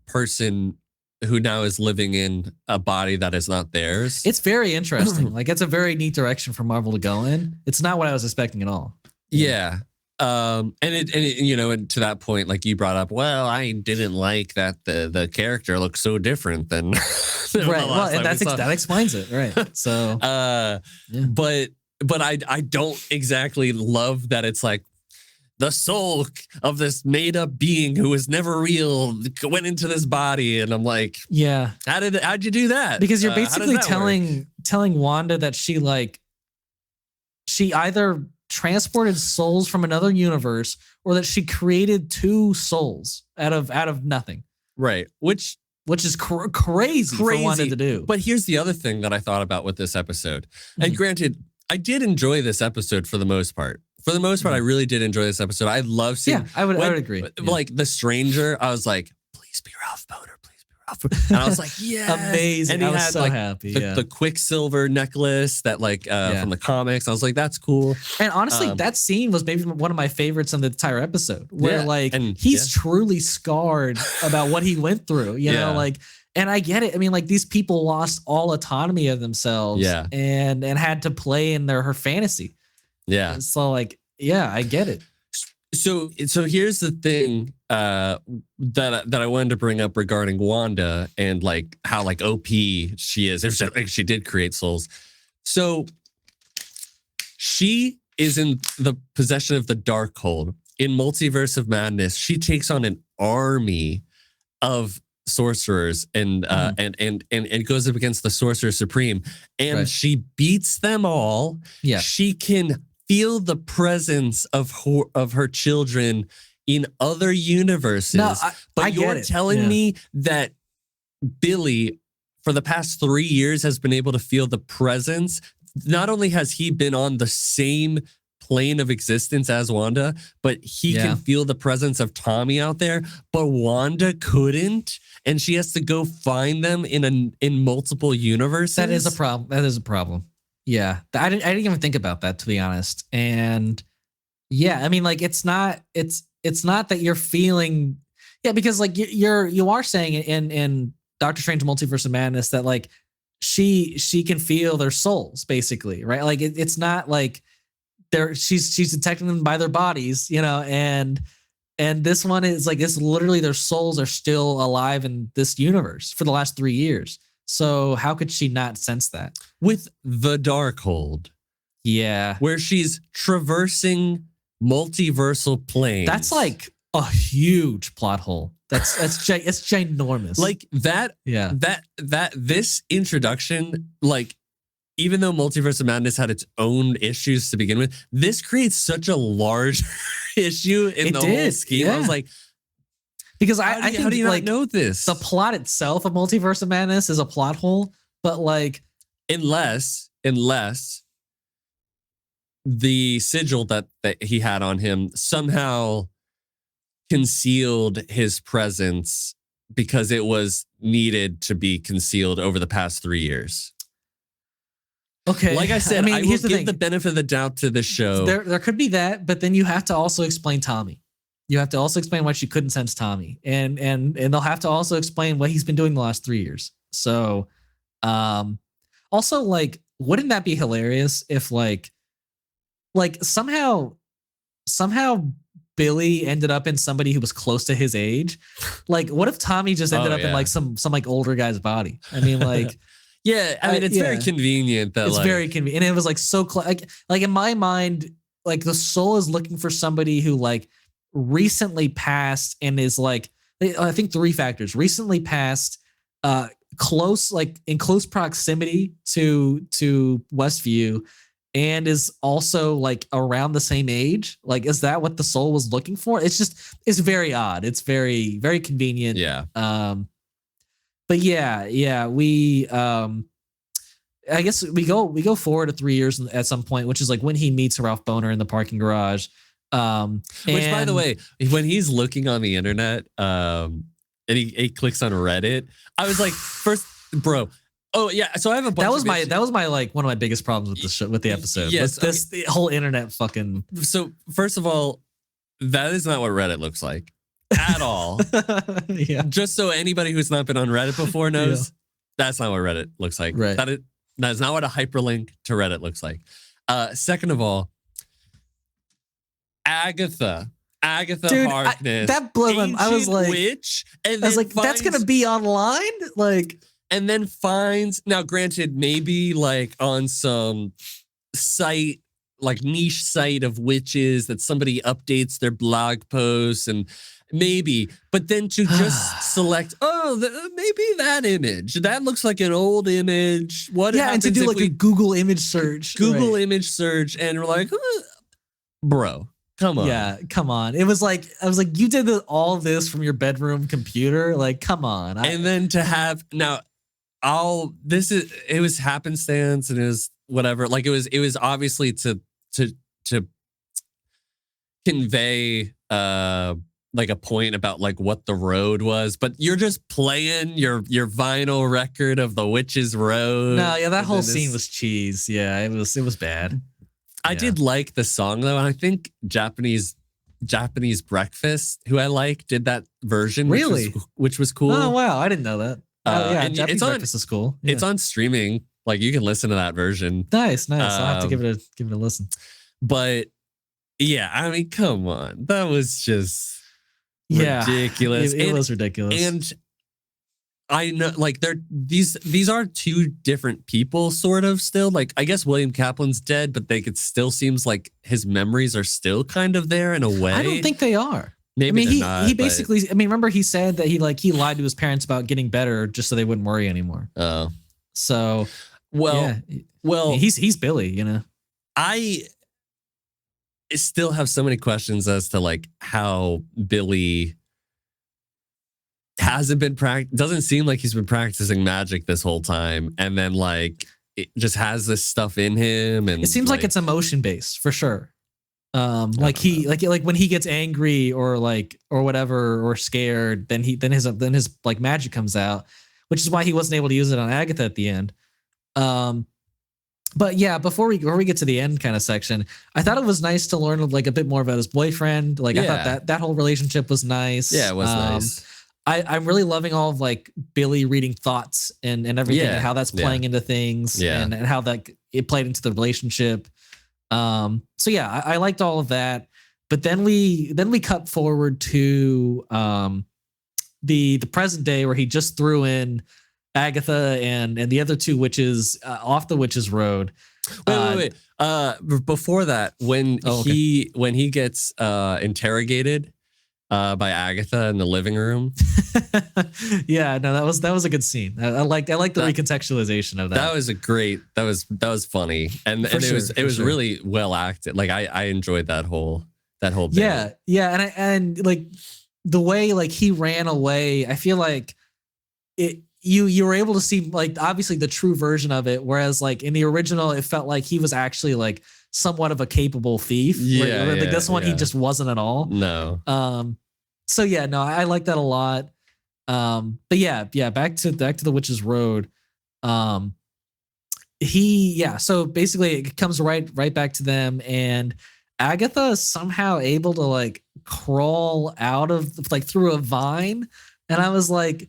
person who now is living in a body that is not theirs. It's very interesting. Like, it's a very neat direction for Marvel to go in. It's not what I was expecting at all. Yeah. And it, to that point, like you brought up, well, I didn't like that the character looks so different than right. Well, and that explains it, right? So, but I don't exactly love that it's like the soul of this made up being who was never real went into this body, and I'm like, yeah, how'd you do that? Because you're basically telling Wanda that she either transported souls from another universe, or that she created two souls out of nothing. Right. Which is crazy for Wanda to do. But here's the other thing that I thought about with this episode. And granted, I did enjoy this episode for the most part. For the most part, I really did enjoy this episode. I love seeing. Yeah, I would agree. Like the stranger, I was like, please be Ralph Boner. And I was like, yeah, amazing. And he I was had so happy. The Quicksilver necklace that from the comics. I was like, that's cool. And honestly, that scene was maybe one of my favorites in the entire episode, where he's truly scarred about what he went through. You know, like, and I get it. I mean, like, these people lost all autonomy of themselves, and had to play in her fantasy. Yeah. And so, like, yeah, I get it. So here's the thing that I wanted to bring up regarding Wanda and like how like OP she is. If she did create souls, so she is in the possession of the Darkhold. In Multiverse of Madness, she takes on an army of sorcerers and goes up against the Sorcerer Supreme, and she beats them all. Yeah, she can feel the presence of her children in other universes. No, but you're telling me that Billy, for the past 3 years, has been able to feel the presence. Not only has he been on the same plane of existence as Wanda, but he can feel the presence of Tommy out there, but Wanda couldn't, and she has to go find them in multiple universes. That is a problem. Yeah, I didn't even think about that, to be honest. And yeah, I mean, like, it's not that you're feeling, because like you are saying in Doctor Strange Multiverse of Madness that like she can feel their souls, basically, right? Like it's not like she's detecting them by their bodies, you know, and this one is like, it's literally their souls are still alive in this universe for the last 3 years. So how could she not sense that? With the Darkhold. Yeah. Where she's traversing multiversal planes. That's like a huge plot hole. It's ginormous. Like that. Yeah. That this introduction, like, even though Multiverse of Madness had its own issues to begin with, this creates such a large issue in the whole scheme. I was like, because I think, how do you like, not know this? The plot itself of Multiverse of Madness is a plot hole, but like, unless the sigil that he had on him somehow concealed his presence because it was needed to be concealed over the past 3 years. Okay. Like I said, I will give the benefit of the doubt to the show. There could be that, but then you have to also explain Tommy. You have to also explain why she couldn't sense Tommy, and they'll have to also explain what he's been doing the last 3 years. So, also, like, wouldn't that be hilarious if like somehow Billy ended up in somebody who was close to his age? Like, what if Tommy just ended up in like some like older guy's body? I mean, like. Yeah, I mean, it's very convenient that it's very convenient, and it was like so like in my mind, like the soul is looking for somebody who like recently passed and is like, I think 3 factors: recently passed, close, like in close proximity to Westview, and is also like around the same age. Like, is that what the soul was looking for? It's very odd. It's very, very convenient. Yeah. But yeah, we I guess we go forward to 3 years at some point, which is like when he meets Ralph Boner in the parking garage. Which, by the way, when he's looking on the internet, and he clicks on Reddit, I was like, first, bro. Oh yeah, so I have a bunch. That was my like one of my biggest problems with the show, with the episode. Yes, the whole internet fucking. So first of all, that is not what Reddit looks like at all. Yeah. Just so anybody who's not been on Reddit before knows, that's not what Reddit looks like. Right. That is not what a hyperlink to Reddit looks like. Second of all, Agatha Dude, Harkness, that blew him. I was like, witch, and I was like, that's gonna be online, like, and then finds. Now, granted, maybe like on some site, like niche site of witches that somebody updates their blog posts and. Maybe, but then to just select, maybe that image. That looks like an old image. What? Yeah, and to do like a Google image search. Image search, and we're like, bro, come on. Yeah, come on. It was like, I was like, you did all this from your bedroom computer. Like, come on. And then to have now, it was happenstance and it was whatever. Like it was obviously to convey like a point about like what the road was, but you're just playing your vinyl record of the Witch's Road. No, yeah, that whole scene was cheese. Yeah, it was bad. I did like the song though, and I think Japanese Breakfast, who I like, did that version. Really, which was cool. Oh wow, I didn't know that. Yeah, Japanese Breakfast is cool. Yeah. It's on streaming. Like you can listen to that version. Nice. I'll have to give it a listen. But yeah, I mean, come on, that was just. Ridiculous. It was ridiculous. And I know like these are two different people sort of still. Like I guess William Kaplan's dead, but it still seems like his memories are still kind of there in a way. I don't think they are. Maybe I mean, not, he basically, I mean, remember he said that he lied to his parents about getting better just so they wouldn't worry anymore. Oh. So well, he's Billy, you know. I still have so many questions as to like how Billy hasn't been doesn't seem like he's been practicing magic this whole time, and then like it just has this stuff in him, and it seems like it's emotion based for sure. Like when he gets angry or whatever or scared, then his like magic comes out, which is why he wasn't able to use it on Agatha at the end. But yeah, before we get to the end kind of section, I thought it was nice to learn like a bit more about his boyfriend. Like I thought that whole relationship was nice. Yeah, it was nice. I'm really loving all of like Billy reading thoughts and everything and how that's playing into things and how that it played into the relationship. So yeah, I liked all of that. But then we cut forward to the present day where he just threw in Agatha and the other two witches off the Witch's Road. Wait. Before that, when he gets interrogated by Agatha in the living room. Yeah, no, that was a good scene. I like the recontextualization of that. That was funny, and it was really well acted. Like I enjoyed that whole bit. Yeah, and like the way like he ran away, I feel like it. You were able to see like obviously the true version of it, whereas like in the original, it felt like he was actually like somewhat of a capable thief. Like this one, he just wasn't at all. No. So yeah, no, I like that a lot. But yeah, back to the Witch's Road. So basically it comes right back to them, and Agatha is somehow able to like crawl out of like through a vine, and I was like.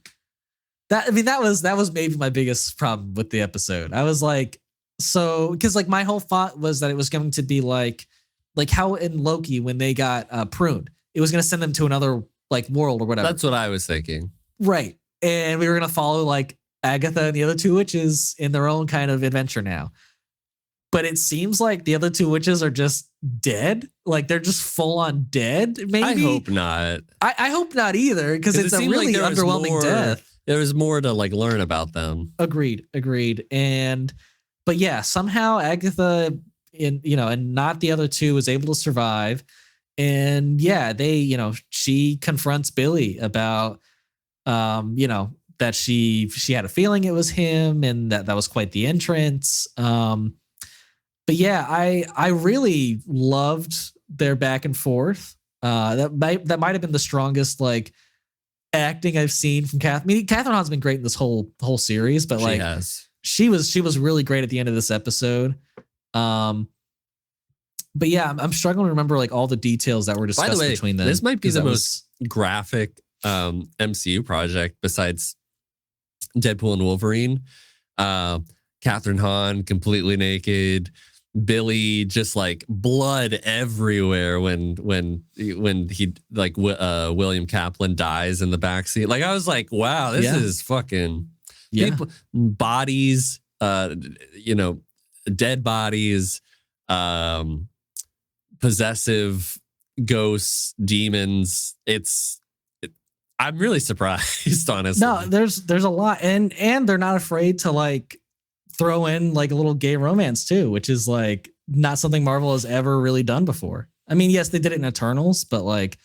That was maybe my biggest problem with the episode. I was like, so because like my whole thought was that it was going to be like how in Loki when they got pruned, it was going to send them to another like world or whatever. That's what I was thinking. Right, and we were going to follow like Agatha and the other two witches in their own kind of adventure now. But it seems like the other two witches are just dead. Like they're just full on dead. Maybe I hope not. I hope not either because it's a really underwhelming death. There was more to like learn about them. Agreed. But yeah, somehow Agatha and not the other two was able to survive. And yeah, she confronts Billy about, that she had a feeling it was him, and that was quite the entrance. But yeah, I really loved their back and forth. That might have been the strongest like acting I've seen from Catherine. I mean, Catherine Hahn's been great in this whole series, but like she was really great at the end of this episode. But yeah, I'm struggling to remember like all the details that were discussed between them. This might be the most graphic MCU project besides Deadpool and Wolverine. Catherine Hahn completely naked, Billy just like blood everywhere when he like William Kaplan dies in the backseat. Like I was like, wow, this is fucking people, bodies, dead bodies, possessive ghosts, demons. I'm really surprised, honestly. No, there's a lot, and they're not afraid to like throw in like a little gay romance too, which is like not something Marvel has ever really done before. I mean, yes, they did it in Eternals, but like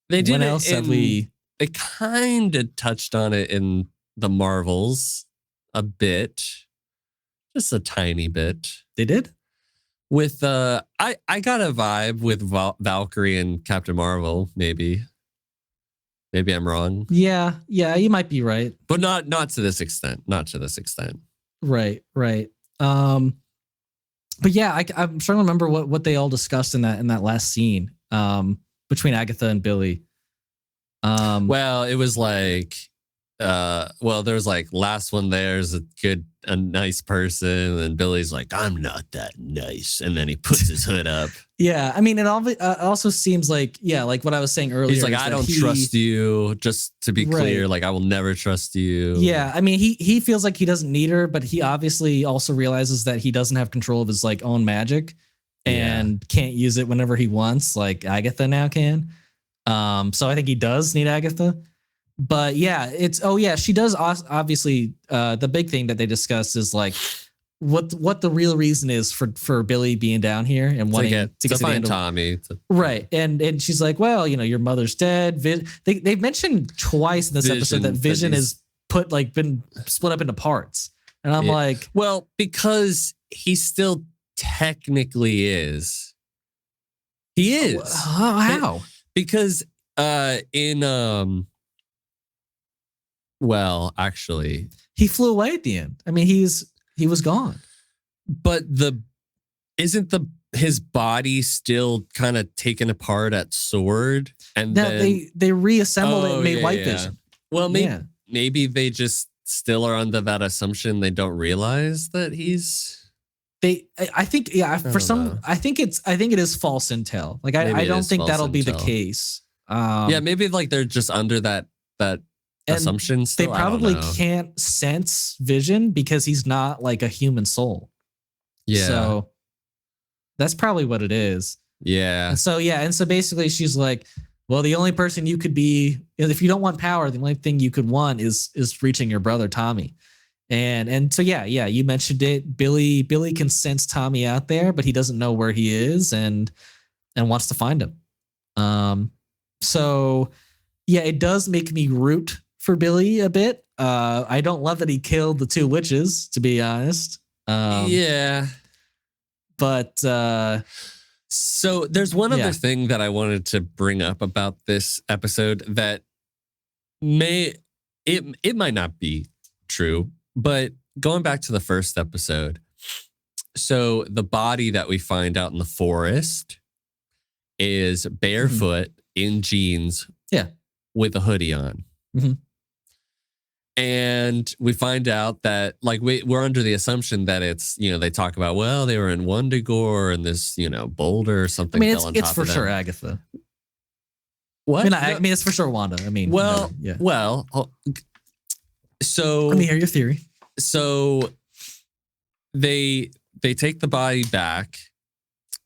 they did they kind of touched on it in the Marvels a bit, just a tiny bit. They did. With I got a vibe with Valkyrie and Captain Marvel. Maybe I'm wrong. Yeah, you might be right, but not to this extent. Not to this extent. Right. But yeah, I'm trying to remember what they all discussed in that last scene between Agatha and Billy. Well, it was like, there was like last one there's a nice person, and Billy's like, I'm not that nice, and then he puts his hood up. Yeah, I mean, it also seems like, like what I was saying earlier. He's like, I don't trust you. Just to be clear, like I will never trust you. Yeah, I mean, he feels like he doesn't need her, but he obviously also realizes that he doesn't have control of his like own magic and can't use it whenever he wants, like Agatha now can. So I think he does need Agatha. But yeah, she does obviously. The big thing that they discuss is like what the real reason is for Billy being down here and wanting to get find Tommy. Right. And she's like, well, your mother's dead. They've mentioned twice in this episode that Vision is been split up into parts. And I'm like, well, because he still technically is. He is. How? Because well, actually, he flew away at the end. I mean, he was gone. But isn't his body still kind of taken apart at Sword? And then they reassembled it and made White Vision. Well, maybe they just still are under that assumption. They don't realize that he's. I think it is false intel. Like I don't think that'll be the case. Maybe like they're just under that assumptions. They probably can't sense Vision because he's not like a human soul. Yeah. So that's probably what it is. Yeah. And so basically she's like, well, the only person you could be, if you don't want power, the only thing you could want is reaching your brother Tommy. And so you mentioned it. Billy can sense Tommy out there, but he doesn't know where he is and wants to find him. So yeah, it does make me root for Billy a bit. I don't love that he killed the two witches, to be honest. But so there's one other thing that I wanted to bring up about this episode that it might not be true, but going back to the first episode, so the body that we find out in the forest is barefoot in jeans, with a hoodie on. Mm-hmm. And we find out that like we're under the assumption that it's, they talk about, well, they were in Wundagore and this, boulder or something. I mean, it's for sure Agatha. What? I mean, it's for sure Wanda. I mean, so let me hear your theory. So they take the body back,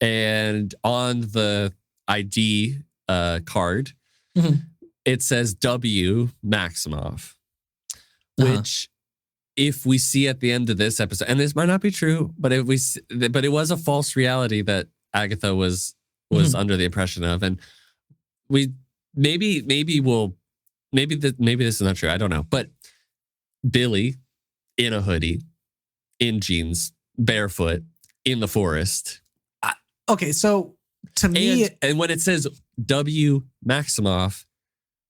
and on the ID card, it says W Maximoff, which if we see at the end of this episode, and this might not be true, but it was a false reality that Agatha was under the impression of, and maybe this is not true. I don't know, but Billy in a hoodie, in jeans, barefoot, in the forest. Okay, so to me, and when it says W. Maximoff,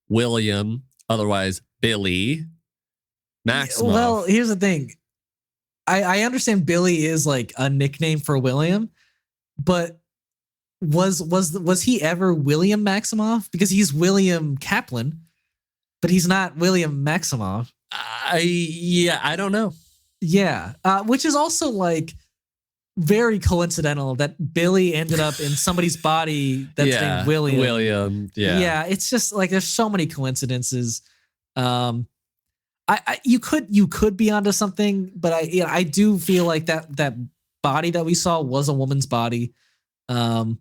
William, otherwise Billy Maximoff. well, here's the thing. I understand Billy is like a nickname for William, but was he ever William Maximoff? Because he's William Kaplan, but he's not William Maximoff. I don't know. Yeah, which is also like very coincidental that Billy ended up in somebody's body that's named William. William, yeah. It's just like there's so many coincidences. You could be onto something, but I do feel like that body that we saw was a woman's body. I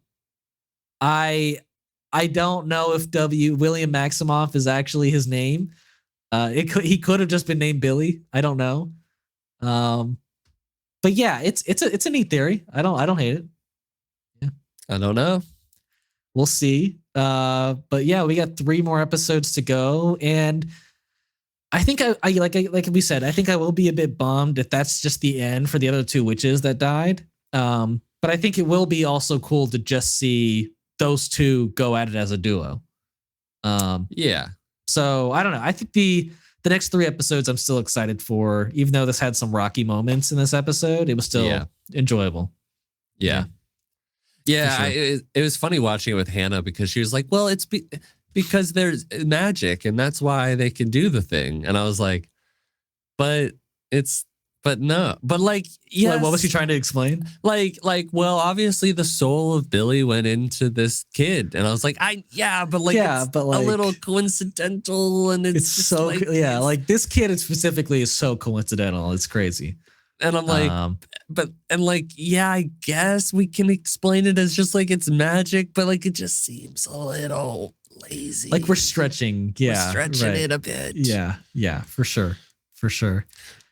don't know if William Maximoff is actually his name. He could have just been named Billy. I don't know. But yeah, it's a neat theory. I don't hate it. Yeah. I don't know. We'll see. But yeah, we got 3 more episodes to go, and I think I like we said, I think I will be a bit bummed if that's just the end for the other 2 witches that died. But I think it will be also cool to just see those 2 go at it as a duo. Yeah. So I don't know. I think the next 3 episodes I'm still excited for, even though this had some rocky moments in this episode. It was still enjoyable. Yeah. Sure. It was funny watching it with Hannah because she was like, well, it's because there's magic and that's why they can do the thing. And I was like, but no. But like, yes. What was he trying to explain? Like, well, obviously the soul of Billy went into this kid. And I was like, but a little coincidental. And it's so, like this kid specifically is so coincidental. It's crazy. And I'm like, I guess we can explain it as just like it's magic, but like it just seems a little lazy. Like we're stretching. Yeah. We're stretching it a bit. Yeah, for sure.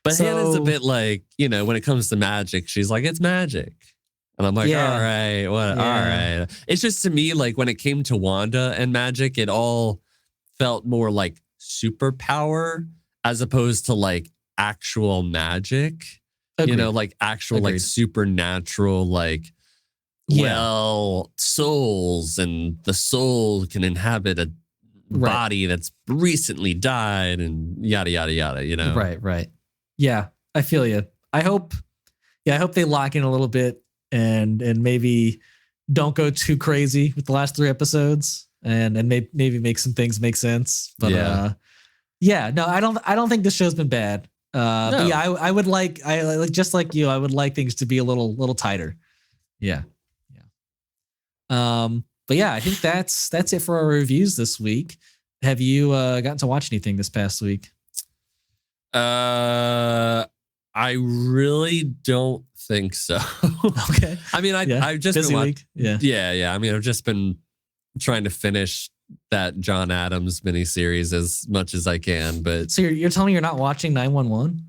But Hannah's a bit like, when it comes to magic, she's like, it's magic. And I'm like, all right, all right. It's just to me, like when it came to Wanda and magic, it all felt more like superpower as opposed to like actual magic. Agreed. Like actual Agreed. like supernatural, like souls, and the soul can inhabit a body that's recently died and yada, yada, yada, Right. Yeah, I feel you. I hope they lock in a little bit and maybe don't go too crazy with the last 3 episodes and maybe make some things make sense. But no, I don't think this show's been bad. No. But yeah, I would like just like you, I would like things to be a little tighter. Yeah. But yeah, I think that's it for our reviews this week. Have you gotten to watch anything this past week? I really don't think so. Okay. I mean, I've just busy been week. Yeah. I mean, I've just been trying to finish that John Adams miniseries as much as I can. But so you're telling me you're not watching 911?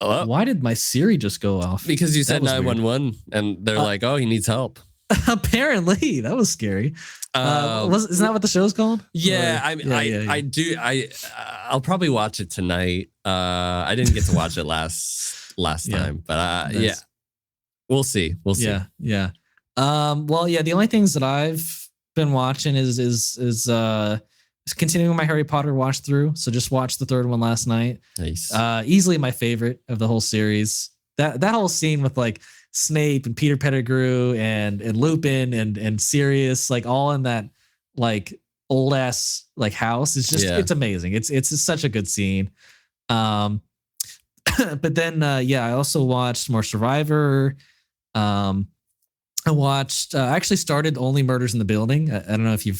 Hello? Why did my Siri just go off? Because you said 911 and they're like, oh, he needs help. Apparently, that was scary. Isn't that what the show's called? Yeah, I do. I'll probably watch it tonight. I didn't get to watch it last time, but we'll see. Yeah. Well, yeah. The only things that I've been watching is continuing my Harry Potter watch through. So just watched the 3rd one last night. Nice. Easily my favorite of the whole series. That whole scene with like Snape and Peter Pettigrew and Lupin and Sirius, like all in that like old ass like house. It's just it's amazing. It's such a good scene. But then I also watched more Survivor. I watched I actually started Only Murders in the Building. I don't know if you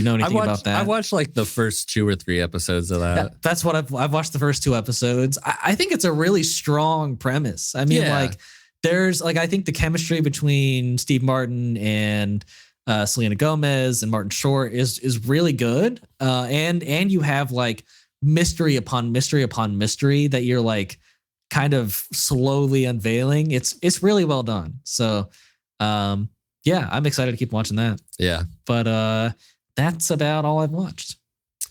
know anything about that. I watched like the first 2 or 3 episodes of that. Yeah, that's what I've watched the first 2 episodes. I think it's a really strong premise. I mean, like there's like, I think the chemistry between Steve Martin and Selena Gomez and Martin Short is really good. And you have like mystery upon mystery upon mystery that you're like kind of slowly unveiling. It's really well done. So, I'm excited to keep watching that. Yeah. But, that's about all I've watched.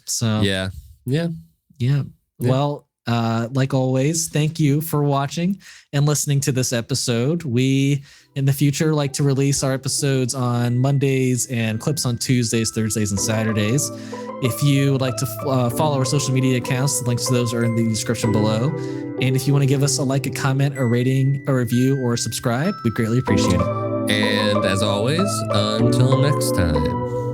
So yeah. Yeah. Well, like always, thank you for watching and listening to this episode. We, in the future, like to release our episodes on Mondays and clips on Tuesdays, Thursdays, and Saturdays. If you would like to follow our social media accounts, the links to those are in the description below. And if you want to give us a like, a comment, a rating, a review, or subscribe, we'd greatly appreciate it. And as always, until next time.